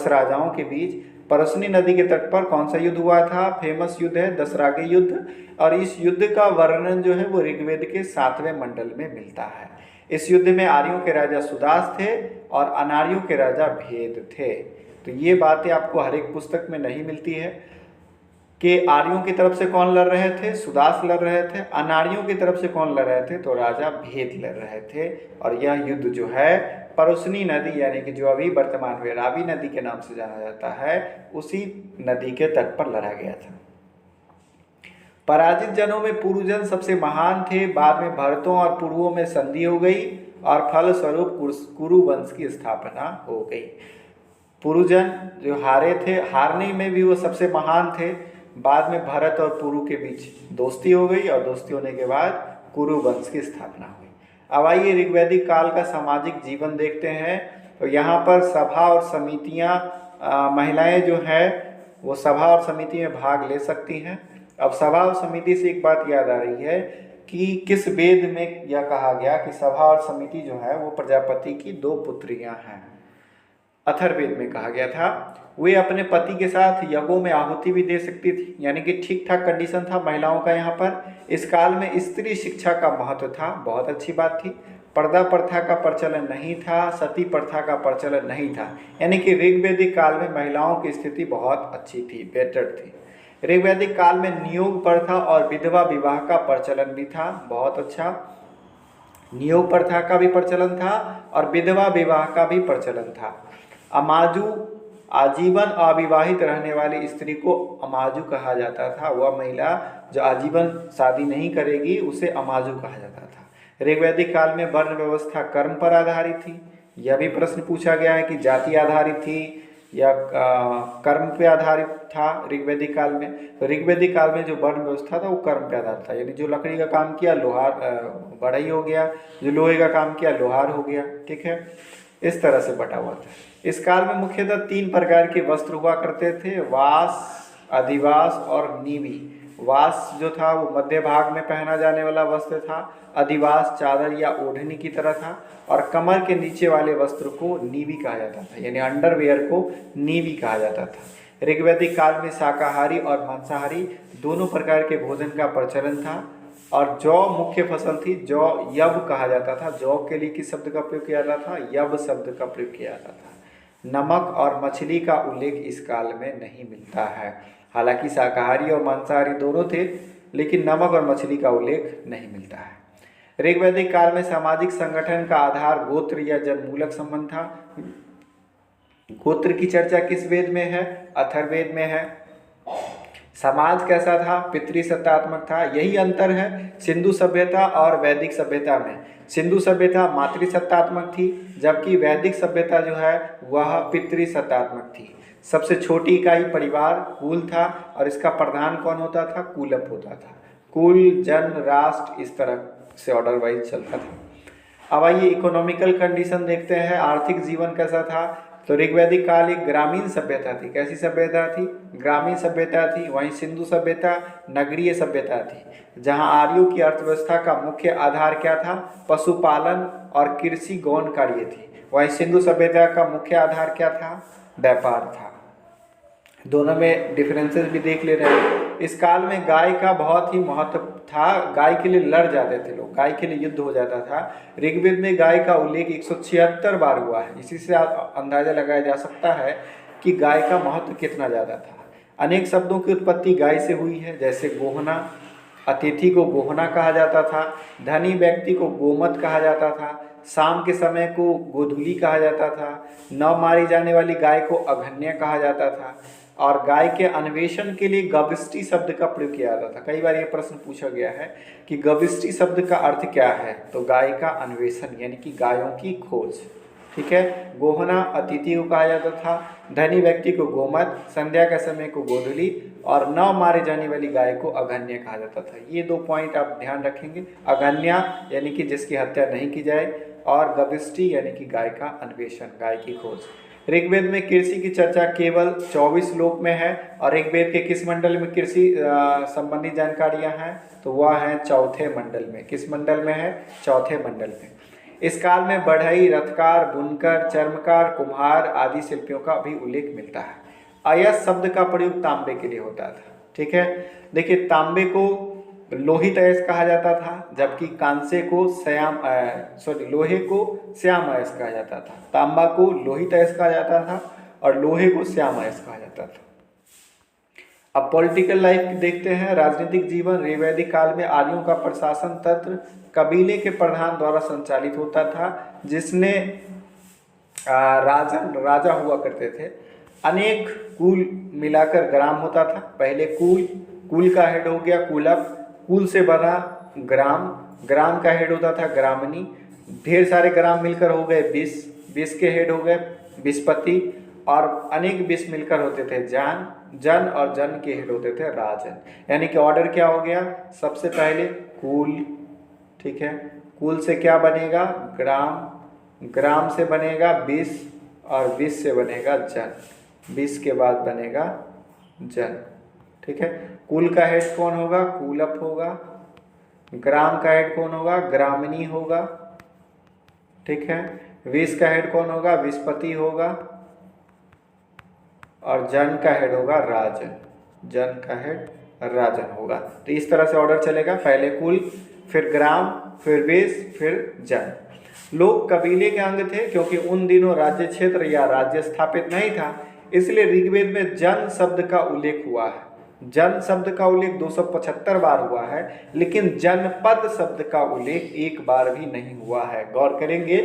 राजाओं के बीच परसनी नदी के तट पर कौन सा युद्ध हुआ था? फेमस युद्ध है दशरागे युद्ध। और इस युद्ध का वर्णन जो है वो ऋग्वेद के 7वें मंडल में मिलता है। इस युद्ध में आर्यों के राजा सुदास थे और अनार्यों के राजा भेद थे। तो ये बातें आपको हर एक पुस्तक में नहीं मिलती है कि आर्यों की तरफ से कौन लड़ रहे थे? सुदास लड़ रहे थे। अनार्यों की तरफ से कौन लड़ रहे थे? तो राजा भेद लड़ रहे थे। और यह युद्ध जो है परसनी नदी यानी कि जो अभी वर्तमान में रावी नदी के नाम से जाना जाता है उसी नदी के तट पर लड़ा गया था। पराजित जनों में पुरुजन सबसे महान थे। बाद में भरतों और पुरुओं में संधि हो गई और फलस्वरूप कुरु वंश की स्थापना हो गई। पुरुजन जो हारे थे, हारने में भी वो सबसे महान थे। बाद में भरत और पुरु के बीच दोस्ती हो गई और दोस्ती होने के बाद कुरु वंश की स्थापना हुई। अब आइए ऋग्वैदिक काल का सामाजिक जीवन देखते हैं। तो यहाँ पर सभा और समितियाँ, महिलाएं जो है वो सभा और समिति में भाग ले सकती हैं। अब सभा और समिति से एक बात याद आ रही है कि किस वेद में यह कहा गया कि सभा और समिति जो है वो प्रजापति की 2 पुत्रियां हैं। अथर्ववेद में कहा गया था। वे अपने पति के साथ यज्ञों में आहुति भी दे सकती थी, यानी कि ठीक ठाक कंडीशन था महिलाओं का यहाँ पर। इस काल में स्त्री शिक्षा का महत्व था, बहुत अच्छी बात थी। पर्दा प्रथा का प्रचलन नहीं था, सती प्रथा का प्रचलन नहीं था, यानी कि ऋग्वैदिक काल में महिलाओं की स्थिति बहुत अच्छी थी, बेटर थी। ऋग्वैदिक काल में नियोग प्रथा और विधवा विवाह का प्रचलन भी था, बहुत अच्छा। नियोग प्रथा का भी प्रचलन था और विधवा विवाह का भी प्रचलन था। अमाजु, आजीवन अविवाहित रहने वाली स्त्री को अमाजु कहा जाता था। वह महिला जो आजीवन शादी नहीं करेगी उसे अमाजु कहा जाता था। ऋग्वैदिक काल में वर्ण व्यवस्था कर्म पर आधारित थी। यह भी प्रश्न पूछा गया है कि जाति आधारित थी या कर्म पे आधारित था ऋग्वैदिक काल में। तो ऋग्वैदिक काल में जो वर्ण व्यवस्था था वो कर्म पे आधारित था, यानी जो लकड़ी का काम किया लोहार बढ़ई हो गया, जो लोहे का काम किया लोहार हो गया, ठीक है। इस तरह से बटा हुआ था। इस काल में मुख्यतः 3 प्रकार के वस्त्र हुआ करते थे, वास, अधिवास और नीवी। वास जो था वो मध्य भाग में पहना जाने वाला वस्त्र था। अधिवास चादर या ओढ़नी की तरह था और कमर के नीचे वाले वस्त्र को नीवी कहा जाता था, यानी अंडरवेयर को नीवी कहा जाता था। ऋग्वैदिक काल में शाकाहारी और मांसाहारी दोनों प्रकार के भोजन का प्रचलन था और जौ मुख्य फसल थी। जौ यब कहा जाता था। जौ के लिए किस शब्द का प्रयोग किया जाता था? यब शब्द का प्रयोग किया जाता था। नमक और मछली का उल्लेख इस काल में नहीं मिलता है। हालांकि शाकाहारी और मांसाहारी दोनों थे लेकिन नमक और मछली का उल्लेख नहीं मिलता है। ऋग्वैदिक काल में सामाजिक संगठन का आधार गोत्र या जनमूलक संबंध था। गोत्र की चर्चा किस वेद में है? अथर्ववेद में है। समाज कैसा था? पितृसत्तात्मक था। यही अंतर है सिंधु सभ्यता और वैदिक सभ्यता में। सिंधु सभ्यता मातृसत्तात्मक थी जबकि वैदिक सभ्यता जो है वह पितृसत्तात्मक थी। सबसे छोटी इकाई परिवार कुल था और इसका प्रधान कौन होता था? कुलप होता था। कुल, जन, राष्ट्र, इस तरह से ऑर्डर वाइज चलता था। अब आइए इकोनॉमिकल कंडीशन देखते हैं, आर्थिक जीवन कैसा था। तो ऋग्वैदिक काल एक ग्रामीण सभ्यता थी। कैसी सभ्यता थी? ग्रामीण सभ्यता थी। वहीं सिंधु सभ्यता नगरीय सभ्यता थी, जहां आर्यों की अर्थव्यवस्था का मुख्य आधार क्या था? पशुपालन और कृषि गौण कार्य थी। वहीं सिंधु सभ्यता का मुख्य आधार क्या था? व्यापार था। दोनों में डिफरेंसेस भी देख ले रहे हैं। इस काल में गाय का बहुत ही महत्व था। गाय के लिए लड़ जाते थे लोग, गाय के लिए युद्ध हो जाता था। ऋग्वेद में गाय का उल्लेख 176 बार हुआ है। इसी से अंदाजा लगाया जा सकता है कि गाय का महत्व कितना ज़्यादा था। अनेक शब्दों की उत्पत्ति गाय से हुई है, जैसे गोहना, अतिथि को गोहना कहा जाता था, धनी व्यक्ति को गोमत कहा जाता था, शाम के समय को गोधूली कहा जाता था, न मारी जाने वाली गाय को अघन्य कहा जाता था, और गाय के अन्वेषण के लिए गविष्टि शब्द का प्रयोग किया जाता था। कई बार ये प्रश्न पूछा गया है कि गविष्टि शब्द का अर्थ क्या है? तो गाय का अन्वेषण यानी कि गायों की खोज। ठीक है। गोहना अतिथि को कहा जाता था, धनी व्यक्ति को गोमत, संध्या के समय को गोधूली, और न मारे जाने वाली गाय को अघन्य कहा जाता था। ये 2 पॉइंट आप ध्यान रखेंगे। अघन्य यानी कि जिसकी हत्या नहीं की जाए, और गविष्टि यानी कि गाय का अन्वेषण, गाय की खोज। ऋग्वेद में कृषि की चर्चा केवल 24 श्लोक में है, और ऋग्वेद के किस मंडल में कृषि संबंधी जानकारियां हैं? तो वह है चौथे मंडल में। किस मंडल में है? चौथे मंडल में। इस काल में बढ़ई, रथकार, बुनकर, चर्मकार, कुम्हार आदि शिल्पियों का भी उल्लेख मिलता है। अयस शब्द का प्रयोग तांबे के लिए होता था। ठीक है। देखिए, तांबे को लोहित अयस्क कहा जाता था, जबकि कांसे को लोहे को श्याम अयस्क कहा जाता था। तांबा को लोहित अयस्क कहा जाता था और लोहे को श्याम अयस्क कहा जाता था। अब पॉलिटिकल लाइफ देखते हैं। राजनीतिक जीवन ऋग्वैदिक काल में आर्यों का प्रशासन तंत्र कबीले के प्रधान द्वारा संचालित होता था, जिसने राजा हुआ करते थे। अनेक कुल मिलाकर ग्राम होता था। पहले कुल का हेड हो गया कुलप, कुल से बना ग्राम, ग्राम का हेड होता था ग्रामनी, ढेर सारे ग्राम मिलकर हो गए 20 के हेड हो गए विस्पति, और अनेक 20 मिलकर होते थे जन, और जन के हेड होते थे राजन। यानी कि ऑर्डर क्या हो गया? सबसे पहले कुल, ठीक है, कुल से क्या बनेगा? ग्राम, ग्राम से बनेगा 20, और 20 से बनेगा जन, 20 के बाद बनेगा जन। ठीक है। कुल का हेड कौन होगा? कुलप होगा। ग्राम का हेड कौन होगा? ग्रामनी होगा। ठीक है। 20 का हेड कौन होगा? विस्पति होगा। और जन का हेड होगा राजन, जन का हेड राजन होगा। तो इस तरह से ऑर्डर चलेगा, पहले कुल, फिर ग्राम, फिर 20, फिर जन। लोग कबीले के अंग थे, क्योंकि उन दिनों राज्य क्षेत्र या राज्य स्थापित नहीं था, इसलिए ऋग्वेद में जन शब्द का उल्लेख हुआ है। जन शब्द का उल्लेख 275 बार हुआ है, लेकिन जनपद शब्द का उल्लेख एक बार भी नहीं हुआ है। गौर करेंगे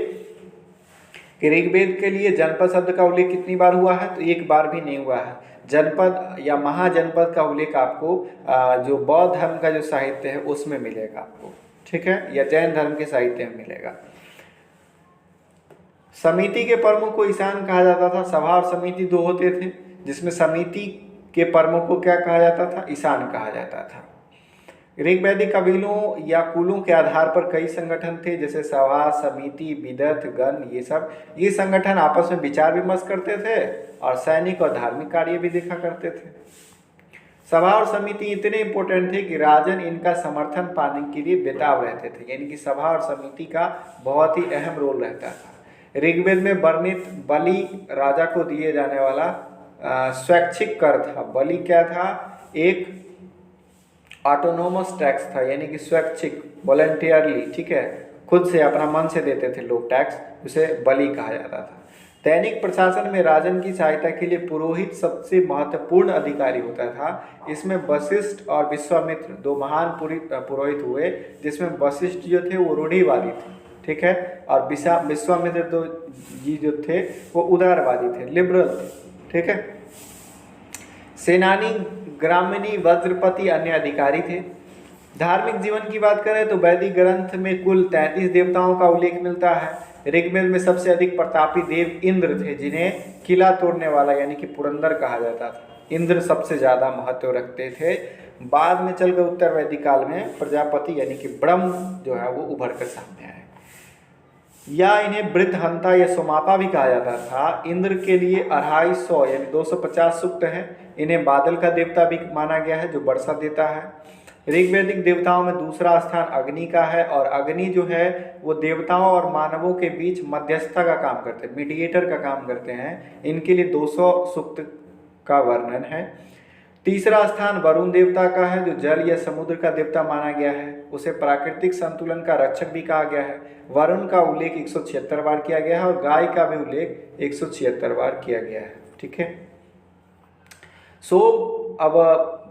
कि ऋग्वेद के लिए जनपद शब्द का उल्लेख कितनी बार हुआ है? तो एक बार भी नहीं हुआ है। जनपद या महाजनपद का उल्लेख आपको जो बौद्ध धर्म का जो साहित्य है उसमें मिलेगा आपको। ठीक है। या जैन धर्म के साहित्य में मिलेगा। समिति के प्रमुख को ईशान कहा जाता था। सभा और समिति 2 होते थे, जिसमें समिति के प्रमुख को क्या कहा जाता था? ईशान कहा जाता था। ऋग्वैदिक कबीलों या कुलों के आधार पर कई संगठन थे, जैसे सभा, समिति, विदत, गण, ये संगठन आपस में विचार विमर्श करते थे और सैनिक और धार्मिक कार्य भी देखा करते थे। सभा और समिति इतने इंपॉर्टेंट थे कि राजन इनका समर्थन पाने के लिए बेताब रहते थे। यानी कि सभा और समिति का बहुत ही अहम रोल रहता था। ऋग्वेद में वर्णित बलि राजा को दिए जाने वाला स्वैच्छिक कर था। बलि क्या था? एक ऑटोनोमस टैक्स था, यानी कि स्वैच्छिक, वॉलंटियरली, ठीक है, खुद से अपना मन से देते थे लोग टैक्स, उसे बलि कहा जाता था। दैनिक प्रशासन में राजन की सहायता के लिए पुरोहित सबसे महत्वपूर्ण अधिकारी होता था। इसमें वशिष्ठ और विश्वामित्र 2 महान पुरोहित हुए, जिसमें वशिष्ठ जो थे वो रूढ़िवादी थे, ठीक है, और विश्वामित्र जी जो थे वो उदारवादी थे, लिबरल थे, ठीक है। सेनानी, ग्रामणी, वज्रपति अन्य अधिकारी थे। धार्मिक जीवन की बात करें तो वैदिक ग्रंथ में कुल 33 देवताओं का उल्लेख मिलता है। ऋग्वेद में सबसे अधिक प्रतापी देव इंद्र थे, जिन्हें किला तोड़ने वाला यानी कि पुरंदर कहा जाता था। इंद्र सबसे ज़्यादा महत्व रखते थे। बाद में चलकर उत्तर वैदिक काल में प्रजापति यानी कि ब्रह्म जो है वो उभर कर सामने आए। या इन्हें वृत्रहंता या सोमापा भी कहा जाता था। इंद्र के लिए 250 यानी 250 सूक्त हैं। इन्हें बादल का देवता भी माना गया है जो वर्षा देता है। ऋग्वैदिक देवताओं में दूसरा स्थान अग्नि का है, और अग्नि जो है वो देवताओं और मानवों के बीच मध्यस्थता का काम करते हैं, मीडिएटर का काम करते हैं। इनके लिए 200 सूक्त का वर्णन है। तीसरा स्थान वरुण देवता का है जो जल या समुद्र का देवता माना गया है। उसे प्राकृतिक संतुलन का रक्षक भी कहा गया है। वरुण का उल्लेख 176 बार किया गया है और गाय का भी उल्लेख 176 बार किया गया है। ठीक है। सोम, अब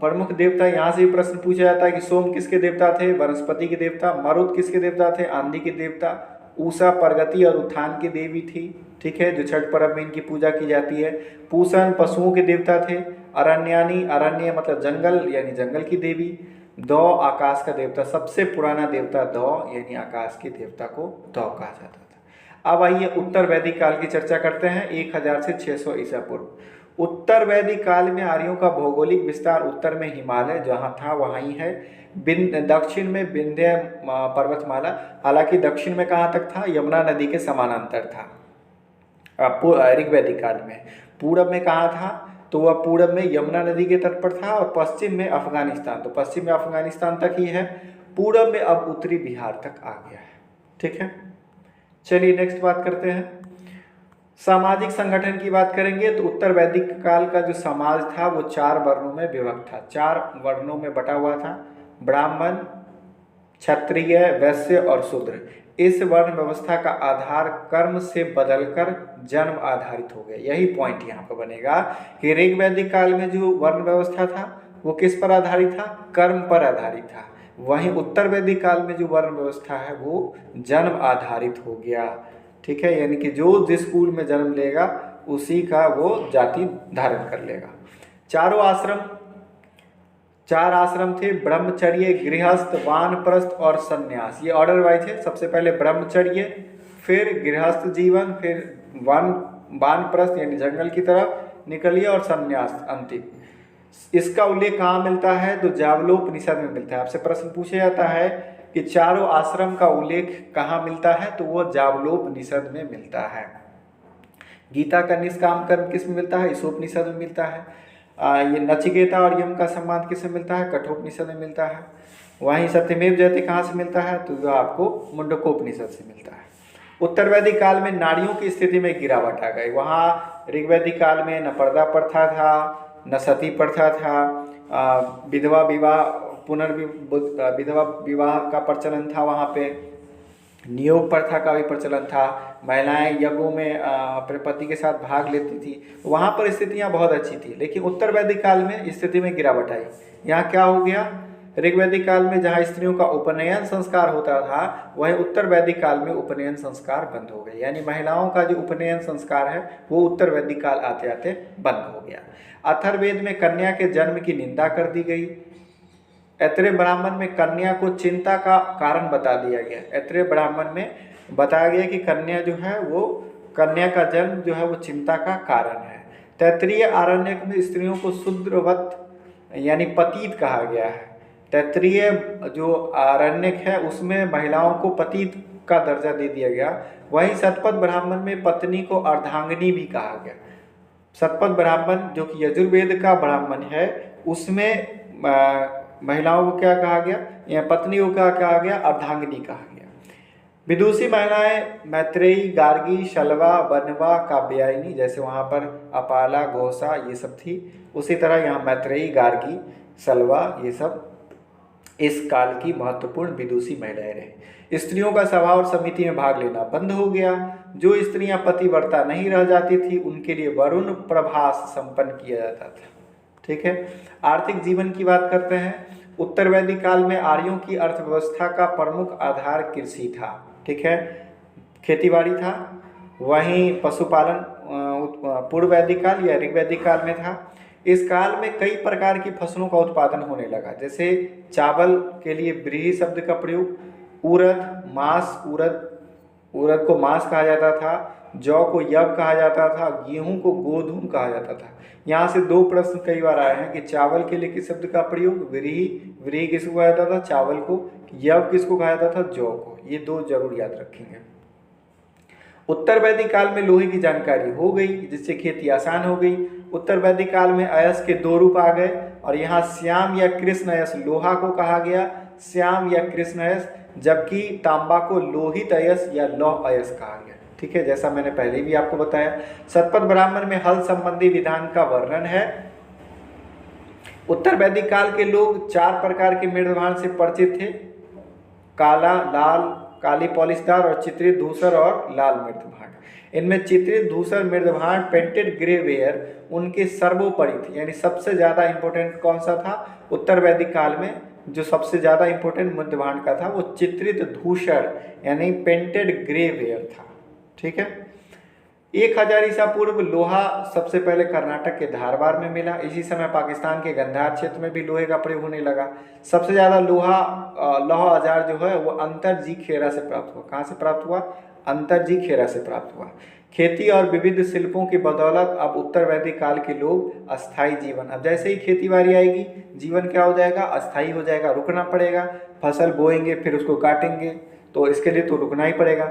प्रमुख देवता यहाँ से भी प्रश्न पूछा जाता है कि सोम किसके देवता थे? वनस्पति के देवता। मरुत किसके देवता थे? आंधी के देवता। उषा प्रगति और उत्थान की देवी थी। ठीक है, जो छठ पर्व में इनकी पूजा की जाती है। पूषण पशुओं के देवता थे। अरण्यानी, अरण्य मतलब जंगल यानी जंगल की देवी। दौ आकाश का देवता, सबसे पुराना देवता दौ यानी आकाश के देवता को दौ कहा जाता था। अब आइए उत्तर वैदिक काल की चर्चा करते हैं 1000 से 600 ईसा पूर्व। उत्तर वैदिक काल में आर्यों का भौगोलिक विस्तार उत्तर में हिमालय जहाँ था वहीं है, दक्षिण में विंध्य पर्वतमाला, हालांकि दक्षिण में कहाँ तक था? यमुना नदी के समानांतर था ऋग्वैदिक काल में। पूरब में कहाँ था? तो वह पूरब में यमुना नदी के तट पर था, और पश्चिम में अफगानिस्तान, तो पश्चिम में अफगानिस्तान तक ही है। पूरब में अब उत्तरी बिहार तक आ गया है। ठीक है, चलिए नेक्स्ट बात करते हैं। सामाजिक संगठन की बात करेंगे तो उत्तर वैदिक काल का जो समाज था वो 4 वर्णों में विभक्त था, 4 वर्णों में बटा हुआ था। ब्राह्मण, क्षत्रिय, वैश्य और शूद्र। इस वर्ण व्यवस्था का आधार कर्म से बदलकर जन्म आधारित हो गया। यही पॉइंट यहाँ पर बनेगा कि ऋग्वैदिक काल में जो वर्ण व्यवस्था था वो किस पर आधारित था? कर्म पर आधारित था। वहीं उत्तर वैदिक काल में जो वर्ण व्यवस्था है वो जन्म आधारित हो गया। ठीक है, यानी कि जो जिस कुल में जन्म लेगा उसी का वो जाति धारण कर लेगा। चारों आश्रम, 4 आश्रम थे, ब्रह्मचर्य, गृहस्थ, वानप्रस्थ और सन्यास। ये ऑर्डर वाइज है। सबसे पहले ब्रह्मचर्य, फिर गृहस्थ जीवन, फिर वानप्रस्थ यानी जंगल की तरफ निकलिए, और सन्यास अंतिम। इसका उल्लेख कहाँ मिलता है? तो जावलोपनिषद में मिलता है। आपसे प्रश्न पूछा जाता है कि चारों आश्रम का उल्लेख कहाँ मिलता है, तो वो जावलोपनिषद में मिलता है। गीता का निष्काम कर्म किस में मिलता है? ईशोपनिषद में मिलता है। ये नचिकेता और यम का सम्मान किसमें मिलता है? कठोपनिषद में मिलता है। वहीं सत्यमेव जयते कहाँ से मिलता है? तो जो आपको मुंडकोपनिषद से मिलता है। उत्तर वैदिक काल में नारियों की स्थिति में गिरावट आ गई। वहाँ ऋग्वैदिक काल में न पर्दा प्रथा था, न सती प्रथा था, विधवा विवाह विधवा विवाह का प्रचलन था। वहाँ पे नियोग प्रथा का भी प्रचलन था। महिलाएं यज्ञों में अपने पति के साथ भाग लेती थी। वहाँ पर स्थितियाँ बहुत अच्छी थी, लेकिन उत्तर वैदिक काल में स्थिति में गिरावट आई। यहाँ क्या हो गया? ऋग्वैदिक काल में जहाँ स्त्रियों का उपनयन संस्कार होता था, वहीं उत्तर वैदिक काल में उपनयन संस्कार बंद हो गए। यानी महिलाओं का जो उपनयन संस्कार है वो उत्तर वैदिक काल आते आते बंद हो गया। अथर्ववेद में कन्या के जन्म की निंदा कर दी गई। ऐत्रेय ब्राह्मण में कन्या को चिंता का कारण बता दिया गया। ऐत्रेय ब्राह्मण में बताया गया कि कन्या जो है वो, कन्या का जन्म जो है वो चिंता का कारण है। तैत्रीय आरण्यक में स्त्रियों को शूद्रवत यानी पतित कहा गया है। तैत्रीय जो आरण्यक है उसमें महिलाओं को पतित का दर्जा दे दिया गया। वहीं शतपथ ब्राह्मण में पत्नी को अर्धांगिनी भी कहा गया। शतपथ ब्राह्मण जो कि यजुर्वेद का ब्राह्मण है उसमें महिलाओं को क्या कहा गया? या पत्नी को क्या कहा गया? अर्धांगिनी कहा गया। विदुषी महिलाएं मैत्रेयी, गार्गी, शलवा, बनवा, काव्यायनी, जैसे वहाँ पर अपाला, घोषा ये सब थी, उसी तरह यहाँ मैत्रेयी, गार्गी, शलवा ये सब इस काल की महत्वपूर्ण विदुषी महिलाएं रही। स्त्रियों का सभा और समिति में भाग लेना बंद हो गया। जो स्त्रियां पतिव्रता नहीं रह जाती थी उनके लिए वरुण प्रभास संपन्न किया जाता था। ठीक है, आर्थिक जीवन की बात करते हैं। उत्तर वैदिक काल में आर्यों की अर्थव्यवस्था का प्रमुख आधार कृषि था। ठीक है, खेतीबाड़ी था। वहीं पशुपालन पूर्व वैदिक काल या ऋग्वैदिक काल में था। इस काल में कई प्रकार की फसलों का उत्पादन होने लगा, जैसे चावल के लिए व्रीहि शब्द का प्रयोग, उड़द मास, उड़द को मास कहा जाता था, जौ को यव कहा जाता था, गेहूं को गोधूम कहा जाता था। यहाँ से 2 प्रश्न कई बार आए हैं कि चावल के लिए किस शब्द का प्रयोग? व्रीहि किसको कहा जाता था? चावल को। यव किसको कहा जाता था? जौ को। ये 2 जरूर याद रखेंगे। उत्तर वैदिक काल में लोहे की जानकारी हो गई, जिससे खेती आसान हो गई। उत्तर वैदिक काल में अयस के दो रूप आ गए, और यहाँ श्याम या कृष्ण अयस लोहा को कहा गया, श्याम या कृष्ण अयस, जबकि तांबा को लोहित अयस या लौह अयस कहा गया। ठीक है, जैसा मैंने पहले भी आपको बताया। शतपथ ब्राह्मण में हल संबंधी विधान का वर्णन है। उत्तर वैदिक काल के लोग 4 प्रकार के मृदभांड से परिचित थे: काला, लाल, काली पॉलिशदार और चित्रित धूसर और लाल मृदभांड। इनमें चित्रित धूसर मृदभांड पेंटेड ग्रे वेयर उनके सर्वोपरि थे। यानी सबसे ज़्यादा इंपॉर्टेंट कौन सा था उत्तर वैदिक काल में? जो सबसे ज़्यादा इंपॉर्टेंट मृदभांड का था वो चित्रित धूसर यानी पेंटेड ग्रे वेयर था। ठीक है। 1000 ईसा पूर्व लोहा सबसे पहले कर्नाटक के धारवाड़ में मिला। इसी समय पाकिस्तान के गंधार क्षेत्र में भी लोहे का प्रयोग होने लगा। सबसे ज़्यादा लौह औजार जो है वो अंतरजी खेरा से प्राप्त हुआ। कहाँ से प्राप्त हुआ? अंतरजी खेरा से प्राप्त हुआ। खेती और विविध शिल्पों की बदौलत अब उत्तर वैदिक काल के लोग अस्थायी जीवन, अब जैसे ही खेती बाड़ी आएगी जीवन क्या हो जाएगा? अस्थायी हो जाएगा, रुकना पड़ेगा। फसल बोएंगे फिर उसको काटेंगे, तो इसके लिए तो रुकना ही पड़ेगा।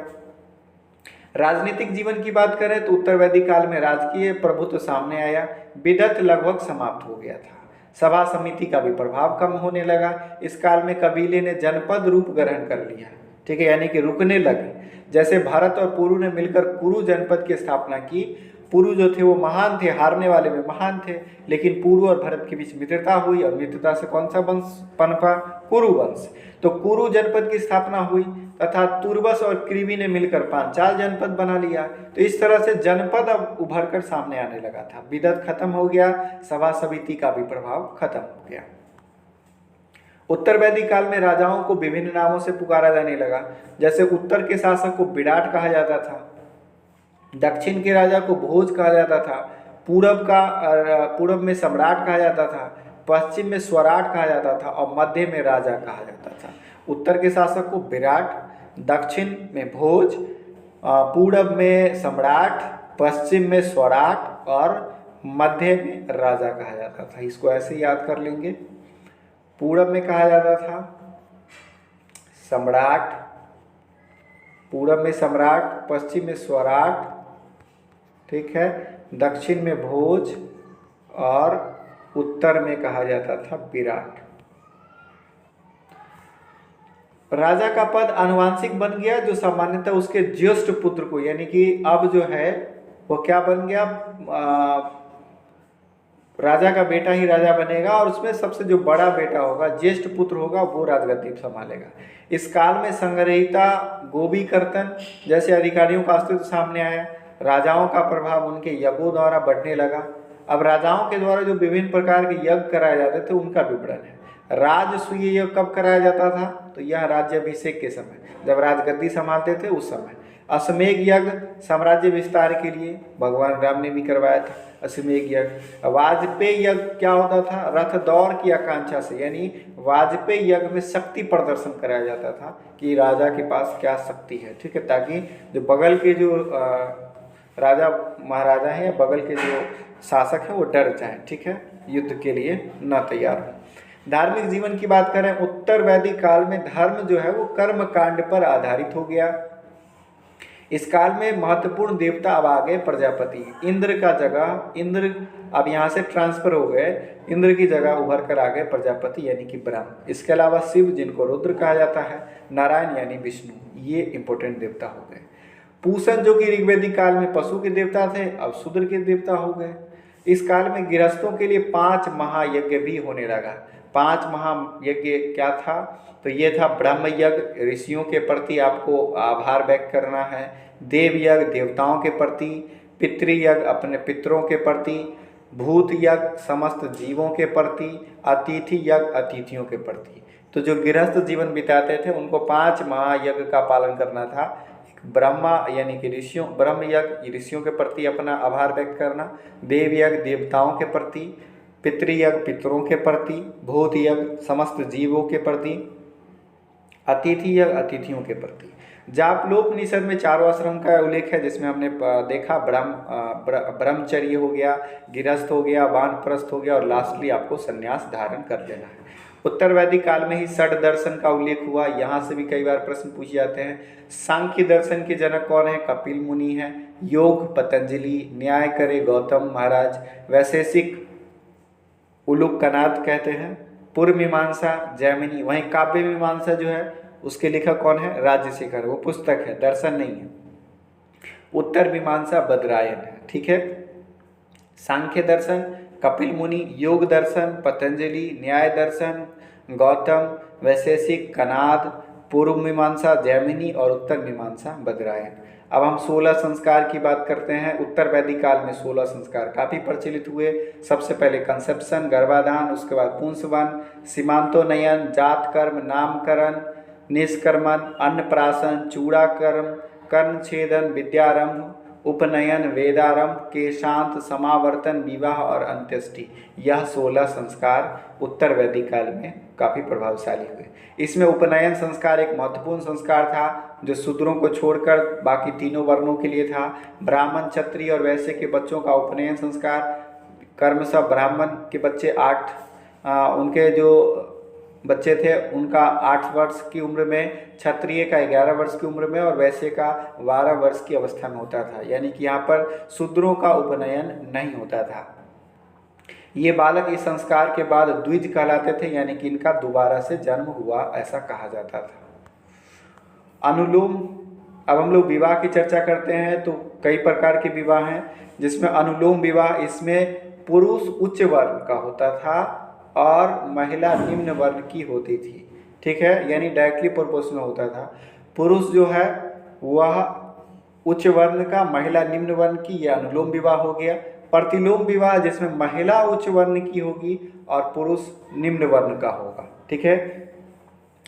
राजनीतिक जीवन की बात करें तो उत्तर वैदिक काल में राजकीय प्रभुत्व सामने आया, विदत लगभग समाप्त हो गया था, सभा समिति का भी प्रभाव कम होने लगा। इस काल में कबीले ने जनपद रूप ग्रहण कर लिया। ठीक है, यानी कि रुकने लगे। जैसे भारत और पुरु ने मिलकर कुरु जनपद की स्थापना की। पुरु जो थे वो महान थे, हारने वाले में महान थे, लेकिन पुरु और भरत के बीच मित्रता हुई और मित्रता से कौन सा वंश पनपा? कुरु वंश। तो कुरु जनपद की स्थापना हुई तथा तुर्बस और कृवि ने मिलकर पांचाल जनपद बना लिया। तो इस तरह से जनपद अब उभर कर सामने आने लगा था। विदत खत्म हो गया, सभा समिति का भी प्रभाव खत्म हो गया। उत्तर वैदिक काल में राजाओं को विभिन्न नामों से पुकारा जाने लगा। जैसे उत्तर के शासक को विराट कहा जाता था, दक्षिण के राजा को भोज कहा जाता था, पूर्व में सम्राट कहा जाता था, पश्चिम में स्वराट कहा जाता था और मध्य में राजा कहा जाता था। उत्तर के शासक को विराट, दक्षिण में भोज, पूर्व में सम्राट, पश्चिम में स्वराट और मध्य में राजा कहा जाता था। इसको ऐसे याद कर लेंगे। पूर्व में कहा जाता था सम्राट, पूर्व में सम्राट, पश्चिम में स्वराट, ठीक है, दक्षिण में भोज और उत्तर में कहा जाता था विराट। राजा का पद आनुवांशिक बन गया, जो सामान्यतः उसके ज्येष्ठ पुत्र को, यानी कि अब जो है वो क्या बन गया? राजा का बेटा ही राजा बनेगा और उसमें सबसे जो बड़ा बेटा होगा, ज्येष्ठ पुत्र होगा, वो राजगद्दी संभालेगा। इस काल में संग्रहिता, गोबी कर्तन जैसे अधिकारियों का अस्तित्व सामने आया। राजाओं का प्रभाव उनके यज्ञों द्वारा बढ़ने लगा। अब राजाओं के द्वारा जो विभिन्न प्रकार के यज्ञ कराए जाते थे उनका विवरण है। राजसूय यज्ञ कब कराया जाता था? तो यह राज्याभिषेक के समय, जब राजगद्दी संभालते थे उस समय। अश्वमेध यज्ञ साम्राज्य विस्तार के लिए भगवान राम ने भी करवाया था अश्वमेध यज्ञ। वाजपेयी यज्ञ क्या होता था? रथ दौड़ की आकांक्षा से, यानी वाजपेयी यज्ञ में शक्ति प्रदर्शन कराया जाता था कि राजा के पास क्या शक्ति है। ठीक है, ताकि जो बगल के जो राजा महाराजा हैं या बगल के जो शासक हैं वो डर जाएं। ठीक है, युद्ध के लिए न तैयार हो। धार्मिक जीवन की बात करें, उत्तर वैदिक काल में धर्म जो है वो कर्म कांड पर आधारित हो गया। इस काल में महत्वपूर्ण देवता अब आ गए प्रजापति। इंद्र का जगह, इंद्र अब यहाँ से ट्रांसफर हो गए, इंद्र की जगह उभर कर आ गए प्रजापति यानी कि ब्रह्म। इसके अलावा शिव जिनको रुद्र कहा जाता है, नारायण यानी विष्णु, ये इंपॉर्टेंट देवता हो गए। पूषण जो कि ऋग्वैदिक काल में पशु के देवता थे, अब शूद्र के देवता हो गए। इस काल में गृहस्थों के लिए 5 महायज्ञ भी होने लगा। 5 महायज्ञ क्या था? तो ये था ब्रह्म यज्ञ, ऋषियों के प्रति आपको आभार व्यक्त करना है। देव यज्ञ, देवताओं के प्रति। पितृयज्ञ, अपने पितरों के प्रति। भूत यज्ञ, समस्त जीवों के प्रति। अतिथि यज्ञ, अतिथियों के प्रति। तो जो गृहस्थ जीवन बिताते थे उनको 5 महायज्ञ का पालन करना था। ब्रह्मा यानी कि ऋषियों, ब्रह्म यज्ञ ऋषियों के प्रति अपना आभार व्यक्त करना। देव यज्ञ देवताओं के प्रति। पितृयज्ञ पितरों के प्रति। भूत यज्ञ समस्त जीवों के प्रति। अतिथि यज्ञ अतिथियों के प्रति। जापलोपनिषद में 4 आश्रम का उल्लेख है, जिसमें हमने देखा ब्रह्मचर्य हो गया, गृहस्थ हो गया, वानप्रस्थ हो गया और लास्टली आपको संन्यास धारण कर लेना है। उत्तर वैदिक काल में ही षड दर्शन का उल्लेख हुआ, यहाँ से भी कई बार प्रश्न पूछे जाते हैं। सांख्य दर्शन के जनक कौन है? कपिल मुनि है। योग पतंजलि, न्याय करे गौतम महाराज, वैशेषिक उलूक कनाद कहते हैं। पूर्व मीमांसा जैमिनी। वहीं काव्य मीमांसा जो है उसके लेखक कौन है? राजशेखर, वो पुस्तक है, दर्शन नहीं है। उत्तर मीमांसा बदरायन है। ठीक है, सांख्य दर्शन कपिल मुनि, योग दर्शन पतंजलि, न्याय दर्शन गौतम, वैशेषिक कनाद, पूर्व मीमांसा जैमिनी और उत्तर मीमांसा बदरायन। अब हम 16 संस्कार की बात करते हैं। उत्तर वैदिक काल में 16 संस्कार काफ़ी प्रचलित हुए। सबसे पहले कंसेप्शन, गर्भाधान, उसके बाद पुंसवन, सीमांतोन्नयन, जात कर्म, नामकरण, निष्कर्मण, अन्नप्राशन, चूड़ाकर्म, कर्णछेदन, विद्यारंभ, उपनयन, वेदारंभ, केशांत, समावर्तन, विवाह और अंत्येष्टि। यह 16 संस्कार उत्तर वैदिक काल में काफ़ी प्रभावशाली हुए। इसमें उपनयन संस्कार एक महत्वपूर्ण संस्कार था जो शूद्रों को छोड़कर बाकी तीनों वर्णों के लिए था। ब्राह्मण, क्षत्रिय और वैश्य के बच्चों का उपनयन संस्कार कर्मशः ब्राह्मण के बच्चे उनके जो बच्चे थे उनका 8 वर्ष की उम्र में, क्षत्रिय का 11 वर्ष की उम्र में और वैश्य का 12 वर्ष की अवस्था में होता था। यानी कि यहाँ पर शूद्रों का उपनयन नहीं होता था। ये बालक इस संस्कार के बाद द्विज कहलाते थे, यानी कि इनका दोबारा से जन्म हुआ ऐसा कहा जाता था। अनुलोम, अब हम लोग विवाह की चर्चा करते हैं तो कई प्रकार के विवाह हैं, जिसमें अनुलोम विवाह, इसमें पुरुष उच्च वर्ण का होता था और महिला निम्न वर्ण की होती थी। ठीक है, यानी डायरेक्टली प्रोपोर्शनल होता था। पुरुष जो है वह उच्च वर्ण का, महिला निम्न वर्ण की, यह अनुलोम विवाह हो गया। प्रतिलोम विवाह जिसमें महिला उच्च वर्ण की होगी और पुरुष निम्न वर्ण का होगा। ठीक है,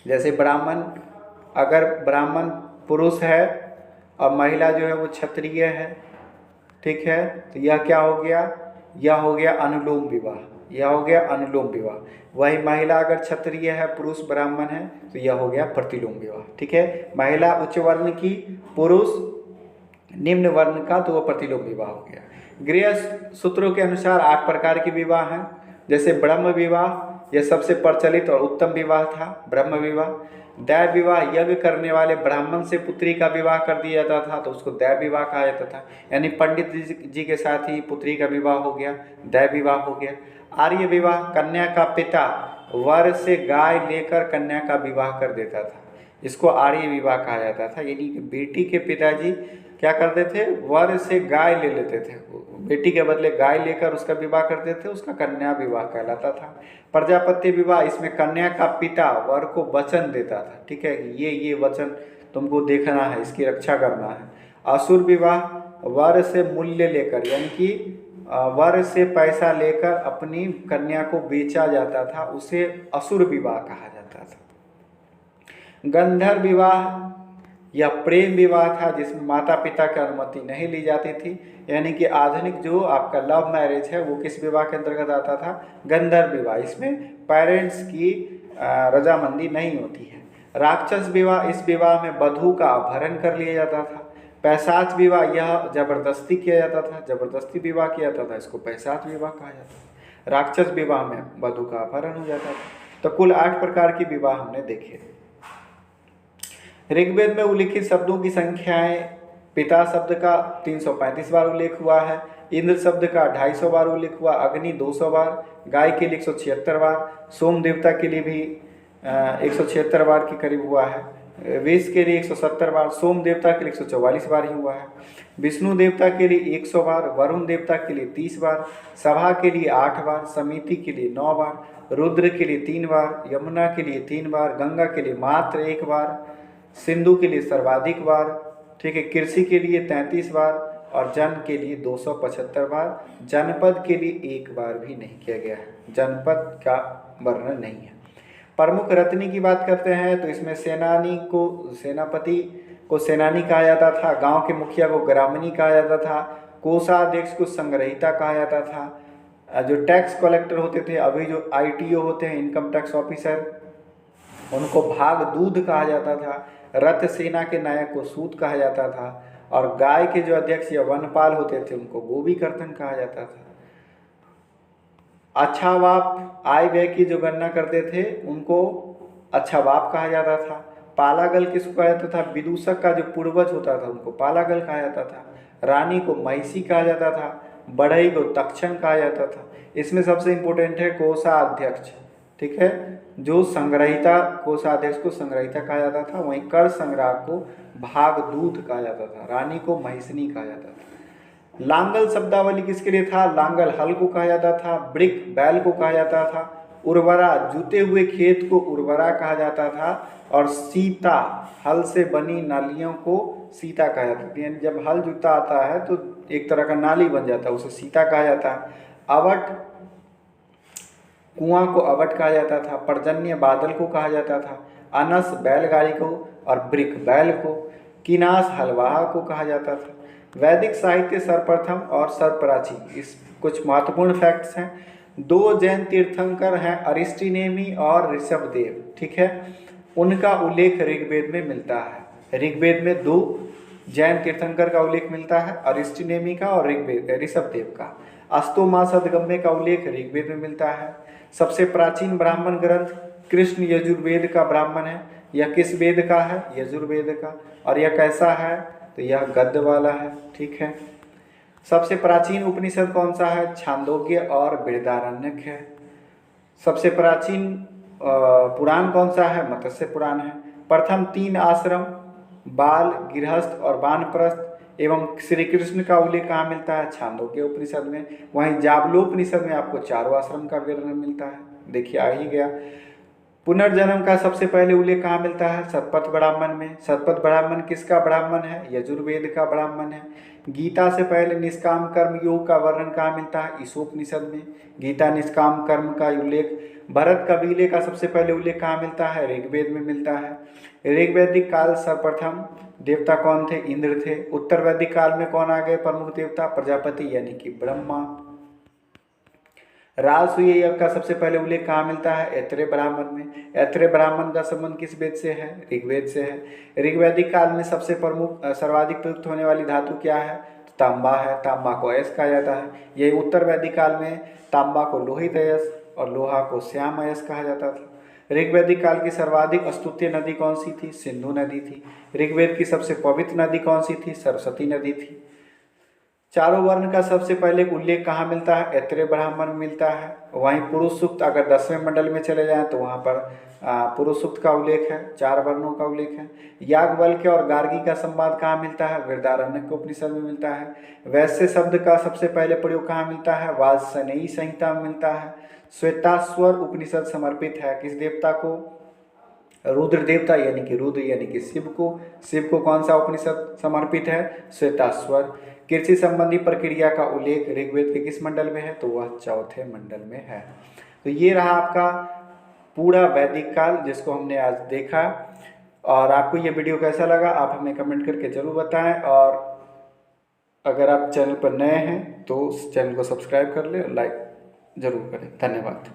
जैसे ब्राह्मण, अगर ब्राह्मण पुरुष है और महिला जो है वो क्षत्रिय है, ठीक है, तो यह क्या हो गया? यह हो गया अनुलोम विवाह। यह हो गया अनुलोम विवाह। वही महिला अगर क्षत्रिय है, पुरुष ब्राह्मण है, तो यह हो गया प्रतिलोम विवाह। ठीक है, महिला उच्च वर्ण की, पुरुष निम्न वर्ण का, तो वह प्रतिलोम विवाह हो गया। गृह सूत्रों के अनुसार 8 प्रकार के विवाह हैं। जैसे ब्रह्म विवाह, यह सबसे प्रचलित और उत्तम विवाह था, ब्रह्म विवाह। दैव विवाह, यज्ञ करने वाले ब्राह्मण से पुत्री का विवाह कर दिया जाता था तो उसको दैव विवाह कहा जाता था, यानी पंडित जी के साथ ही पुत्री का विवाह हो गया, दैव विवाह हो गया। आर्य विवाह, कन्या का पिता वर से गाय लेकर कन्या का विवाह कर देता था, इसको आर्य विवाह कहा जाता था। यानी कि बेटी के पिताजी क्या करते थे? वर से गाय ले लेते थे, बेटी के बदले गाय लेकर उसका विवाह करते थे, उसका कन्या विवाह कहलाता था। प्रजापत्य विवाह, इसमें कन्या का पिता वर को वचन देता था, ठीक है, ये वचन तुमको देखना है, इसकी रक्षा करना है। असुर विवाह, वर से मूल्य लेकर, यानी कि वर से पैसा लेकर अपनी कन्या को बेचा जाता था, उसे असुर विवाह कहा जाता था। गंधर्व विवाह, यह प्रेम विवाह था जिसमें माता पिता की अनुमति नहीं ली जाती थी, यानी कि आधुनिक जो आपका लव मैरिज है वो किस विवाह के अंतर्गत आता था? गंधर्व विवाह। इसमें पेरेंट्स की रजामंदी नहीं होती है। राक्षस विवाह, इस विवाह में वधू का अपहरण कर लिया जाता था। पैशाच विवाह, यह जबरदस्ती किया जाता था, जबरदस्ती विवाह किया जाता था, इसको पैशाच विवाह कहा जाता था। राक्षस विवाह में वधू का अपहरण हो जाता था। तो कुल 8 प्रकार के विवाह हमने देखे। ऋग्वेद में उल्लिखित शब्दों की संख्याएं, पिता शब्द का 335 बार उल्लेख हुआ है, इंद्र शब्द का 250 बार उल्लेख हुआ, अग्नि 200 बार, गाय के लिए 176 बार, सोम देवता के लिए भी 176 बार के करीब हुआ है, विष के लिए 170 बार, सोम देवता के लिए 144 बार ही हुआ है, विष्णु देवता के लिए 100 बार, वरुण देवता के लिए 30 बार, सभा के लिए 8 बार, समिति के लिए 9 बार, रुद्र के लिए 3 बार, यमुना के लिए 3 बार, गंगा के लिए मात्र 1 बार, सिंधु के लिए सर्वाधिक बार, ठीक है, कृषि के लिए 33 बार और जन के लिए 275 बार। जनपद के लिए 1 बार भी नहीं किया गया है, जनपद का वर्णन नहीं है। प्रमुख रत्नी की बात करते हैं तो इसमें सेनापति को सेनानी कहा जाता था, गांव के मुखिया को ग्रामणी कहा जाता था, कोषाध्यक्ष को संग्रहिता कहा जाता था, जो टैक्स कलेक्टर होते थे, अभी जो ITO होते हैं, इनकम टैक्स ऑफिसर, उनको भाग दूध कहा जाता था, रथ सेना के नायक को सूत कहा जाता था और गाय के जो अध्यक्ष या वनपाल होते थे उनको गोभी कर्तन कहा जाता था। अच्छा बाप आय व्यय की जो गणना करते थे उनको अच्छा बाप कहा जाता था। पालागल किसको कहा जाता था? विदूषक का जो पूर्वज होता था उनको पालागल कहा जाता था। रानी को महिषी कहा जाता था। बढ़ई को तक्षण कहा जाता था। इसमें सबसे इंपॉर्टेंट है कोषाध्यक्ष, ठीक है, जो संग्रहिता, कोषाध्यक्ष को संग्रहिता कहा जाता था। वहीं कर संग्राहक को भागदूत कहा जाता था। रानी को महिषिनी कहा जाता था। लांगल शब्दावली किसके लिए था? लांगल हल को कहा जाता था। ब्रिक बैल को कहा जाता था। उर्वरा जुते हुए खेत को उर्वरा कहा जाता था। और सीता हल से बनी नालियों को सीता कहा जाता था। यानी जब हल जुता आता है तो एक तरह का नाली बन जाता है, उसे सीता कहा जाता है। अवट कुआं को अवट कहा जाता था। पर्जन्य बादल को कहा जाता था। अनस बैलगाड़ी को और ब्रिक बैल को। किनास हलवाहा को कहा जाता था। वैदिक साहित्य सर्वप्रथम और सर्वप्राचीन, इस कुछ महत्वपूर्ण फैक्ट्स हैं। 2 जैन तीर्थंकर हैं, अरिस्टिनेमी और ऋषभदेव, ठीक है। उनका उल्लेख ऋग्वेद में मिलता है। ऋग्वेद में 2 जैन तीर्थंकर का उल्लेख मिलता है, अरिस्टिनेमी का और ऋषभदेव का। अस्तोमा सदगम्य का उल्लेख ऋग्वेद में मिलता है। सबसे प्राचीन ब्राह्मण ग्रंथ कृष्ण यजुर्वेद का ब्राह्मण है। यह किस वेद का है? यजुर्वेद का। और यह कैसा है? तो यह गद्य वाला है, ठीक है। सबसे प्राचीन उपनिषद कौन सा है? छांदोग्य और बृहदारण्यक है। सबसे प्राचीन पुराण कौन सा है? मत्स्य पुराण है। प्रथम 3 आश्रम बाल, गृहस्थ और वानप्रस्थ एवं श्री कृष्ण का उल्लेख कहाँ मिलता है? छांदोग्य उपनिषद में। वहीं जाबलोपनिषद में आपको 4 आश्रम का विवरण मिलता है, देखिए आ ही गया। पुनर्जन्म का सबसे पहले उल्लेख कहाँ मिलता है? शतपथ ब्राह्मण में। शतपथ ब्राह्मण किसका ब्राह्मण है? यजुर्वेद का ब्राह्मण है। गीता से पहले निष्काम कर्म योग का वर्णन कहाँ मिलता है? ईशोपनिषद में। गीता निष्काम कर्म का उल्लेख। भरत कबीले का सबसे पहले उल्लेख कहाँ मिलता है? ऋग्वेद में मिलता है। ऋग्वैदिक काल सर्वप्रथम देवता कौन थे? इंद्र थे। उत्तर वैदिक काल में कौन आ गए प्रमुख देवता? प्रजापति यानी कि ब्रह्मा। राजसूय यज्ञ का सबसे पहले उल्लेख कहाँ मिलता है? ऐत्रेय ब्राह्मण में। ऐत्रेय ब्राह्मण का संबंध किस वेद से है? ऋग्वेद से है। ऋग्वैदिक काल में सबसे प्रमुख सर्वाधिक प्रयुक्त होने वाली धातु क्या है? तो तांबा है। तांबा को अयस्क कहा जाता है। यही उत्तर वैदिक काल में तांबा को लोहित अयस्क और लोहा को श्याम अयस्क कहा जाता था। ऋग्वैदिक काल की सर्वाधिक स्तुत्य नदी कौन सी थी? सिंधु नदी थी। ऋग्वेद की सबसे पवित्र नदी कौन सी थी? सरस्वती नदी थी। चारों वर्ण का सबसे पहले उल्लेख कहाँ मिलता है? ऐत्रेय ब्राह्मण में मिलता है। वहीं पुरुष सूक्त अगर 10वें मंडल में चले जाएं तो वहाँ पर पुरुष सूक्त का उल्लेख है, 4 वर्णों का उल्लेख है। याज्ञवल्क्य और गार्गी का संवाद कहाँ मिलता है? बृहदारण्यक उपनिषद में मिलता है। वैश्य शब्द का सबसे पहले प्रयोग कहाँ मिलता है? वाजसनेयी संहिता में मिलता है। श्वेताश्वर उपनिषद समर्पित है किस देवता को? रुद्र देवता यानी कि रुद्र यानी कि शिव को। शिव को कौन सा उपनिषद समर्पित है? श्वेताश्वर। कृषि संबंधी प्रक्रिया का उल्लेख ऋग्वेद के किस मंडल में है? तो वह 4थे मंडल में है। तो ये रहा आपका पूरा वैदिक काल जिसको हमने आज देखा। और आपको ये वीडियो कैसा लगा आप हमें कमेंट करके ज़रूर बताएं। और अगर आप चैनल पर नए हैं तो चैनल को सब्सक्राइब कर लें, लाइक ज़रूर करें। धन्यवाद।